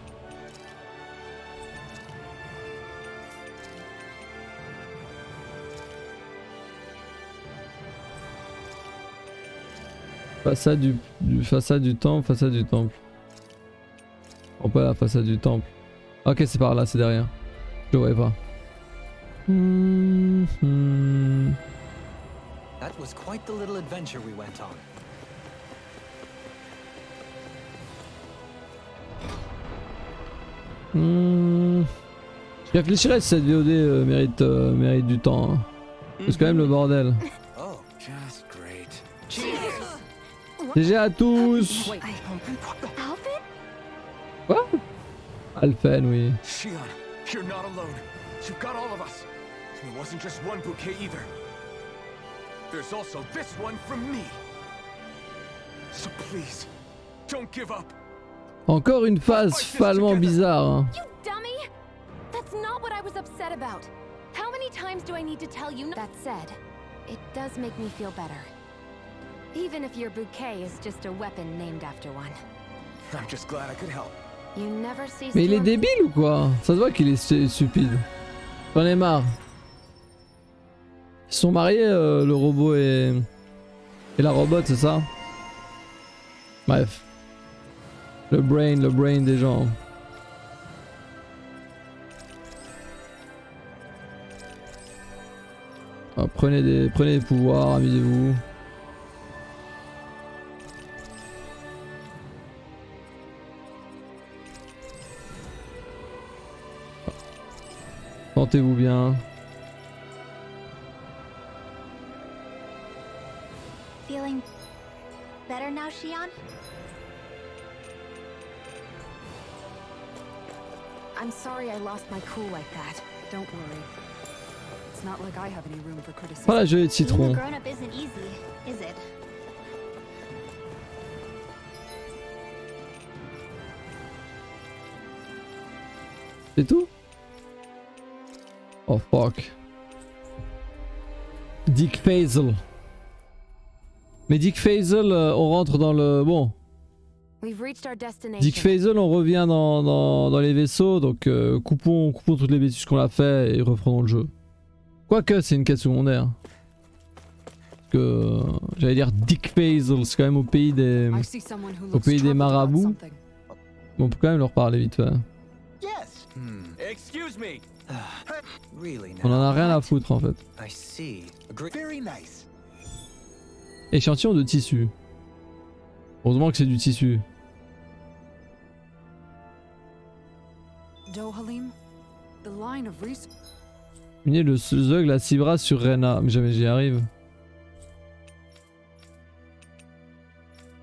Façade du temple, façade du temple. Oh, pas la façade du temple. Ok, c'est par là, c'est derrière. Je voyais pas. That was quite the little adventure we went on. Je réfléchirais si cette VOD mérite du temps. Hein. C'est quand même le bordel. Oh, Just great. GG à tous. Quoi? Alphen, oui. Shion, you're not alone. You've got all of us. And it wasn't just one bouquet either. There's also this one from me. So please, don't give up. Encore une phase falement bizarre. Hein. You dummy! That's not what I was upset about. How many times do I need to tell you? That said, it does make me feel better. Even if your bouquet is just a weapon named after one. I'm just glad I could help. You never cease Mais il est to débile ou quoi? Ça se voit qu'il est stupide. J'en ai marre. Ils sont mariés, le robot et la robot, c'est ça? Bref. Le brain des gens. Ah, prenez des pouvoirs, amusez-vous. Sentez-vous bien. Feeling better now, Shion? I'm sorry I lost my cool like that. Don't worry. It's not like I have any room for criticism. Voilà, je vais Being a citron. grown-up isn't easy, is it? C'est tout? Oh fuck. Dick Faisal. Mais Dick Faisal, on rentre dans le... Bon. We've reached our destination. Dick Faisal, on revient dans les vaisseaux, donc coupons toutes les bêtises qu'on a fait et reprenons le jeu. Quoique c'est une quête secondaire. Parce que j'allais dire Dick Faisal, c'est quand même au pays des marabouts. Bon, on peut quand même leur parler vite fait. Yes. Excuse me. Really On en now? a rien à foutre en fait. I see. Very nice. Échantillon de tissu. Heureusement que c'est du tissu. Dohalim, the line of research. Unir le Zeug, la Cibra sur Rena. Mais jamais j'y arrive.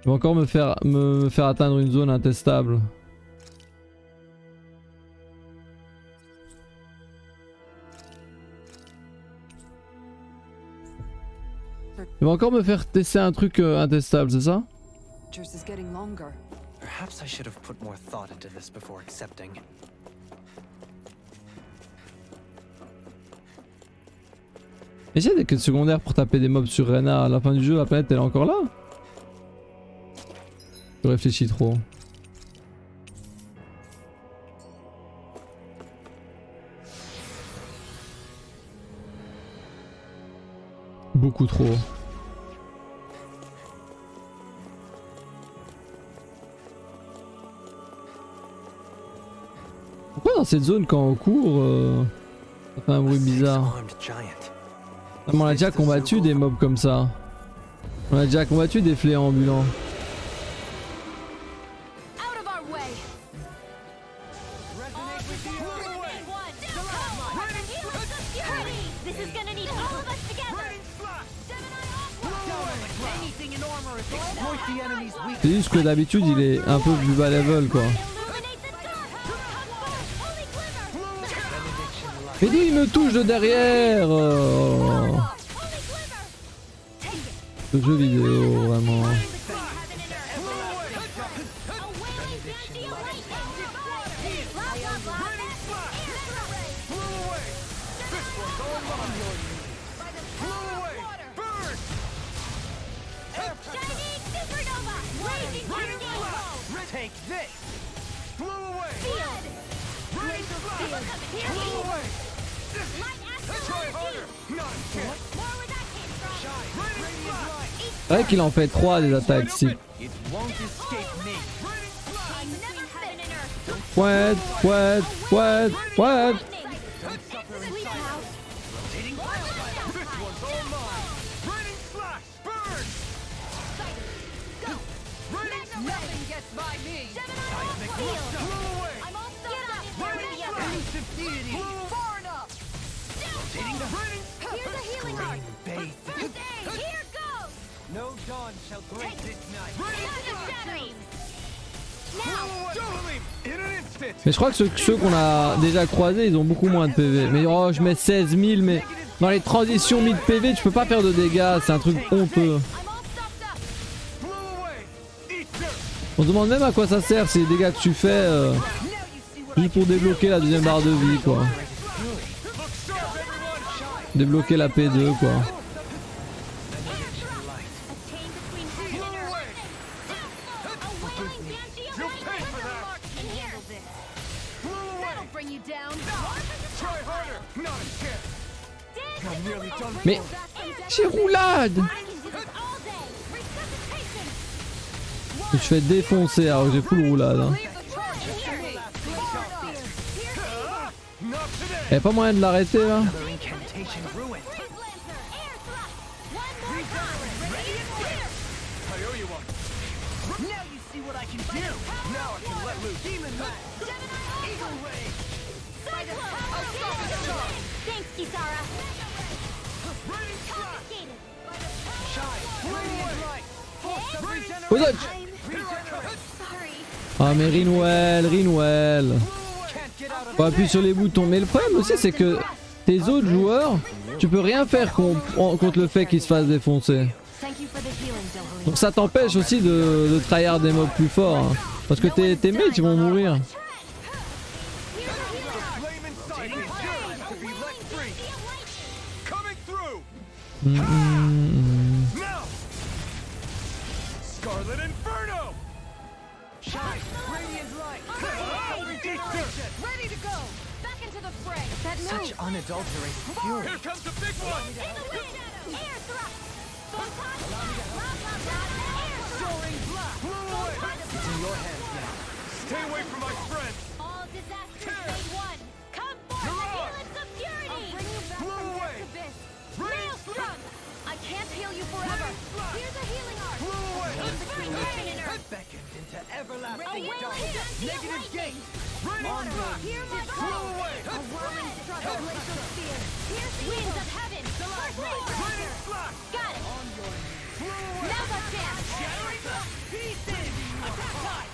Je vais encore me faire atteindre une zone intestable. Il va encore me faire tester un truc intestable, c'est ça? Is getting longer. Perhaps I should have put more thought into this before accepting. Mais s'il y a des quêtes secondaires pour taper des mobs sur Rena à la fin du jeu, la planète elle est encore là? Je réfléchis trop. Beaucoup trop. Pourquoi dans cette zone quand on court, ça fait un bruit bizarre? Non, mais on a déjà combattu des mobs comme ça. On a déjà combattu des fléaux ambulants. C'est juste que d'habitude il est un peu plus bas level quoi. Mais d'où il me touche de derrière Ce jeu vidéo vraiment. Take this! Blow away! Raging blast! Blow away! Try harder! Not a chance! Shine! Radiant blast! C'est vrai qu'il en fait 3 des attaques ici. It won't escape me! Ouais, ouais, ouais, ouais. Rotating flashlight! This one's all mine! Raining slash! Burn! Raining nothing gets by me! Seismic blast! Blow away! Raining slash! Elusive deity! Far enough! Rotating the raining Here's a healing art. bathe! Here goes. No dawn shall break this night! Shattering. In an instant! Mais je crois que ceux qu'on a déjà croisés, ils ont beaucoup moins de PV. Mais oh, je mets 16 000, mais dans les transitions mid PV, tu peux pas faire de dégâts, c'est un truc honteux. On se demande même à quoi ça sert ces dégâts que tu fais, juste pour débloquer la deuxième barre de vie, quoi. Débloquer la P2, quoi. Mais j'ai roulade. Je fais défoncer alors que j'ai full roulade. Hein. Y'a pas moyen de l'arrêter là? Au dodge. Ah mais Rinwell. Faut appuyer sur les boutons. Mais le problème aussi c'est que tes autres joueurs, tu peux rien faire contre le fait qu'ils se fassent défoncer. Donc ça t'empêche aussi de tryhard des mobs plus forts. Hein. Parce que tes mates ils vont mourir. Such unadulterated fury. Here comes the big one! Soaring blast! Blow away! It's in your hands now. Stay away from my friend! All disasters made one. Come forth and heal its impurity. I'll bring you back Blow from away! this abyss. Maelstrom! I can't heal you forever. Here's a healing art. Blow away! Between heaven and earth. Beckoned into everlasting Away dark. with Negative gate! Raining blast! Hear my Blow call. away! A whirling struggle, glacial spear. Here's the winds of heaven. Raining blast! Got it. Blow away! Now's our chance. Shattering the pieces! Attack time!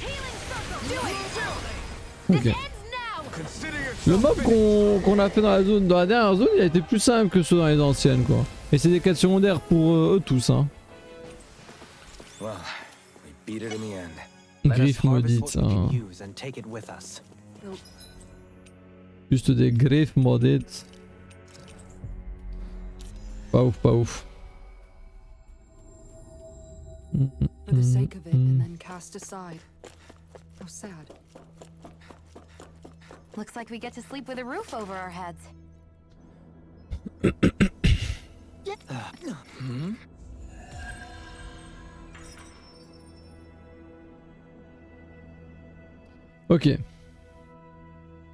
Healing circle. Do it. Ok. This ends now. Consider Le yourself mob qu'on a fait dans la dernière zone, il a été plus simple que ceux dans les anciennes quoi. Et c'est des quêtes secondaires pour eux tous hein. Well, we beat it in the end. Let us Griffe harvest maudite what we hein. can use and take it with us. Juste des griffes maudites. Pas ouf, pas ouf. For the sake of it, and then cast aside. How sad. Looks like we get to sleep with a roof over our heads. Ok.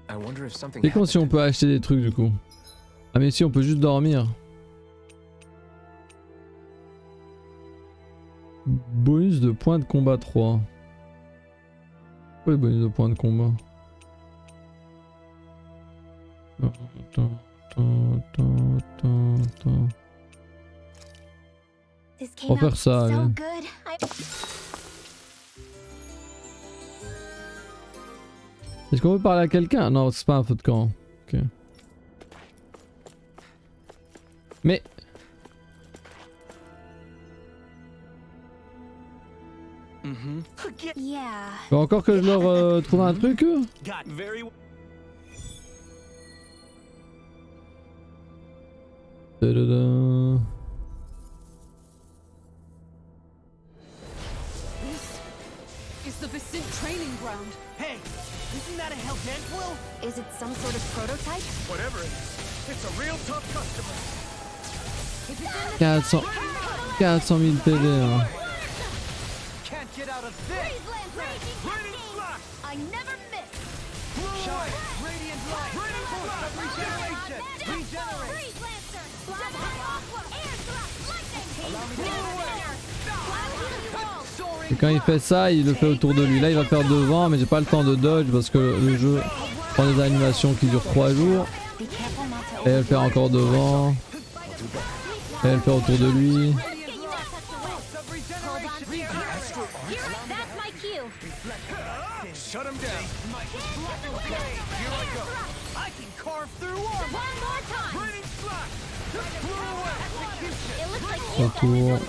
I wonder if something C'est comme si on peut acheter des trucs du coup. Ah mais si on peut juste dormir. Bonus de points de combat 3. Pourquoi les bonus de points de combat? This On came va out faire ça, so allez. good. Est-ce qu'on veut parler à quelqu'un? Non, c'est pas un feu de camp. Ok. Mais... Yeah. Faut encore que je leur trouve un truc eux? got very Tadada. is the Vicent training ground. Hey, isn't that a Hellbent will? Is it some sort of prototype? Whatever it is, it's a real tough customer. 400 000 PV hein. Can't get out of this. Radiant slash! I never miss. Shine, radiant light, radiant boost of regeneration. Regenerate. Freeze Lancer. Aqua. Air thrust. Lightning. Allow me to move away. Et quand il fait ça, il le fait autour de lui. Là, il va faire devant, mais j'ai pas le temps de dodge parce que le jeu prend des animations qui durent 3 jours. Et elle le fait encore devant. Et elle le fait autour de lui. That's my cue. Shut him down. I can carve through armor. One more time. Radiant slash! It looks like you Autour.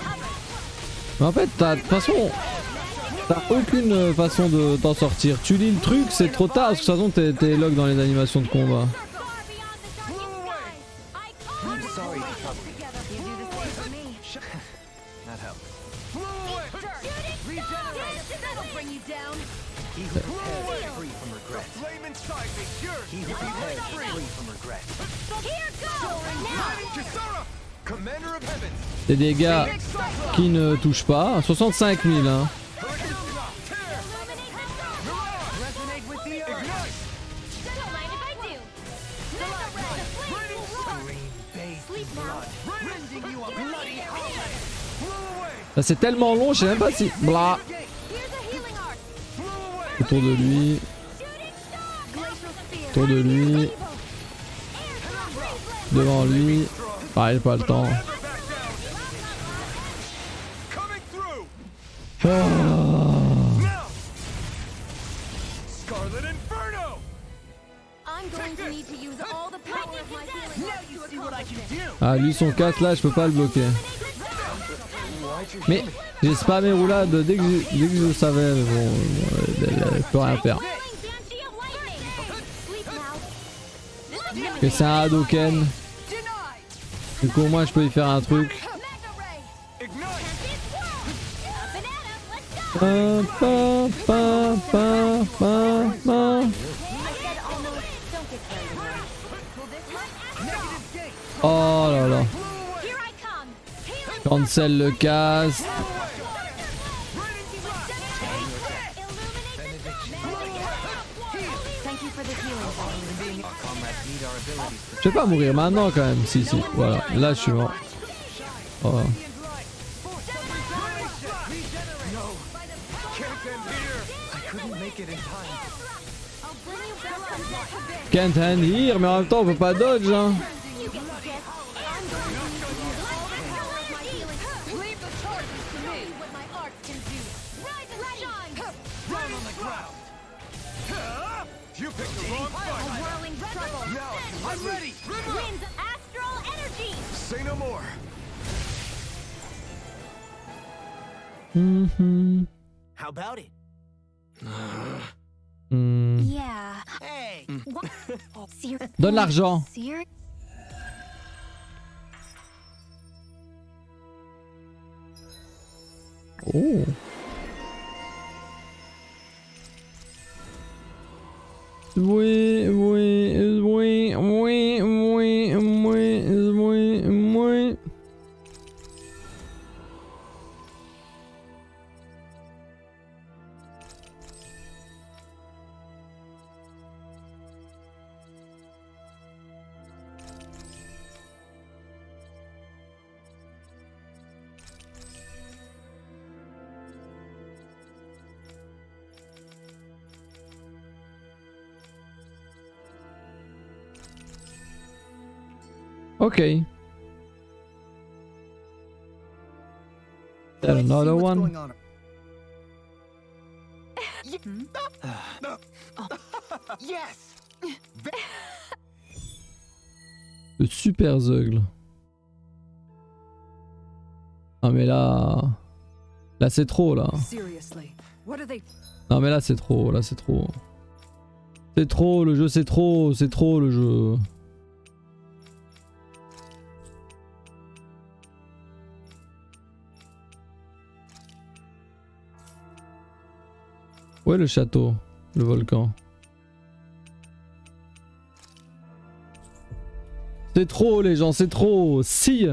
Mais en fait, de toute façon, t'as aucune façon de t'en sortir. Tu lis le truc, c'est trop tard parce que de toute façon t'es log dans les animations de combat. Sorry, that helps. He who prepares is free from regret. Flame inside me, yours! He who prepares is free from regret. Here goes. Kisara! Commander of Heavens! Des dégâts qui ne touchent pas. 65 000 hein. Resonate with the earth. Don't mind if I do. Green bathed blood. Rending you a bloody howling. Là, c'est tellement long, je sais même pas si. Blah. Here's a healing art. Autour de lui. Autour de lui. Devant lui. Ah, il a pas le temps. Coming through! Ah. Now! Scarlet Inferno! I'm going to need to use all the power of my healing Now art you to see what I accomplish can this. do. Ah, lui son 4 là, je peux pas le bloquer. Mais j'ai spammé roulade dès que je savais, mais bon, je peux rien faire. Banshee of lightning. Sleep now. Que c'est un Hadoken. Du coup, au moins, je peux y faire un truc. Mega ray. Ignite! Up and at 'em. Let's go. Pa, pa, pa, pa, pa. I said almost. Don't get carried away. Negative gate. Oh là là. Here I come. Healing Cancel le cast. Thank you for the healing. Our comrades need our abilities to Je vais pas mourir maintenant quand même. Si, si. Voilà. Là, je suis mort. Oh. Radiant light. Force of regeneration. No! Can't end here! I couldn't make it in time. I'll bring you back from that abyss. Can't hand here, mais en même temps, on peut pas dodge. Hein. You get the gist. I'm going to need to use all the power of my healing. Leave the charges to me. What my art can do. Rise and shine. Down on the ground. You picked the wrong A fight! whirling struggle. Now, I'm ready! Winds astral energy. Say no more! Mhm. How about it? Hmm. Yeah. Hey! What? Donne l'argent. Serious? Oh. Oui, oui, oui, oui, oui, oui, oui, oui. Okay. There another one. Yes. Le super zeugle. Ah mais là... Là c'est trop là. Seriously, what are they? Non mais là c'est trop, là c'est trop. C'est trop le jeu, c'est trop le jeu. Où est le château? Le volcan. C'est trop les gens, c'est trop. Si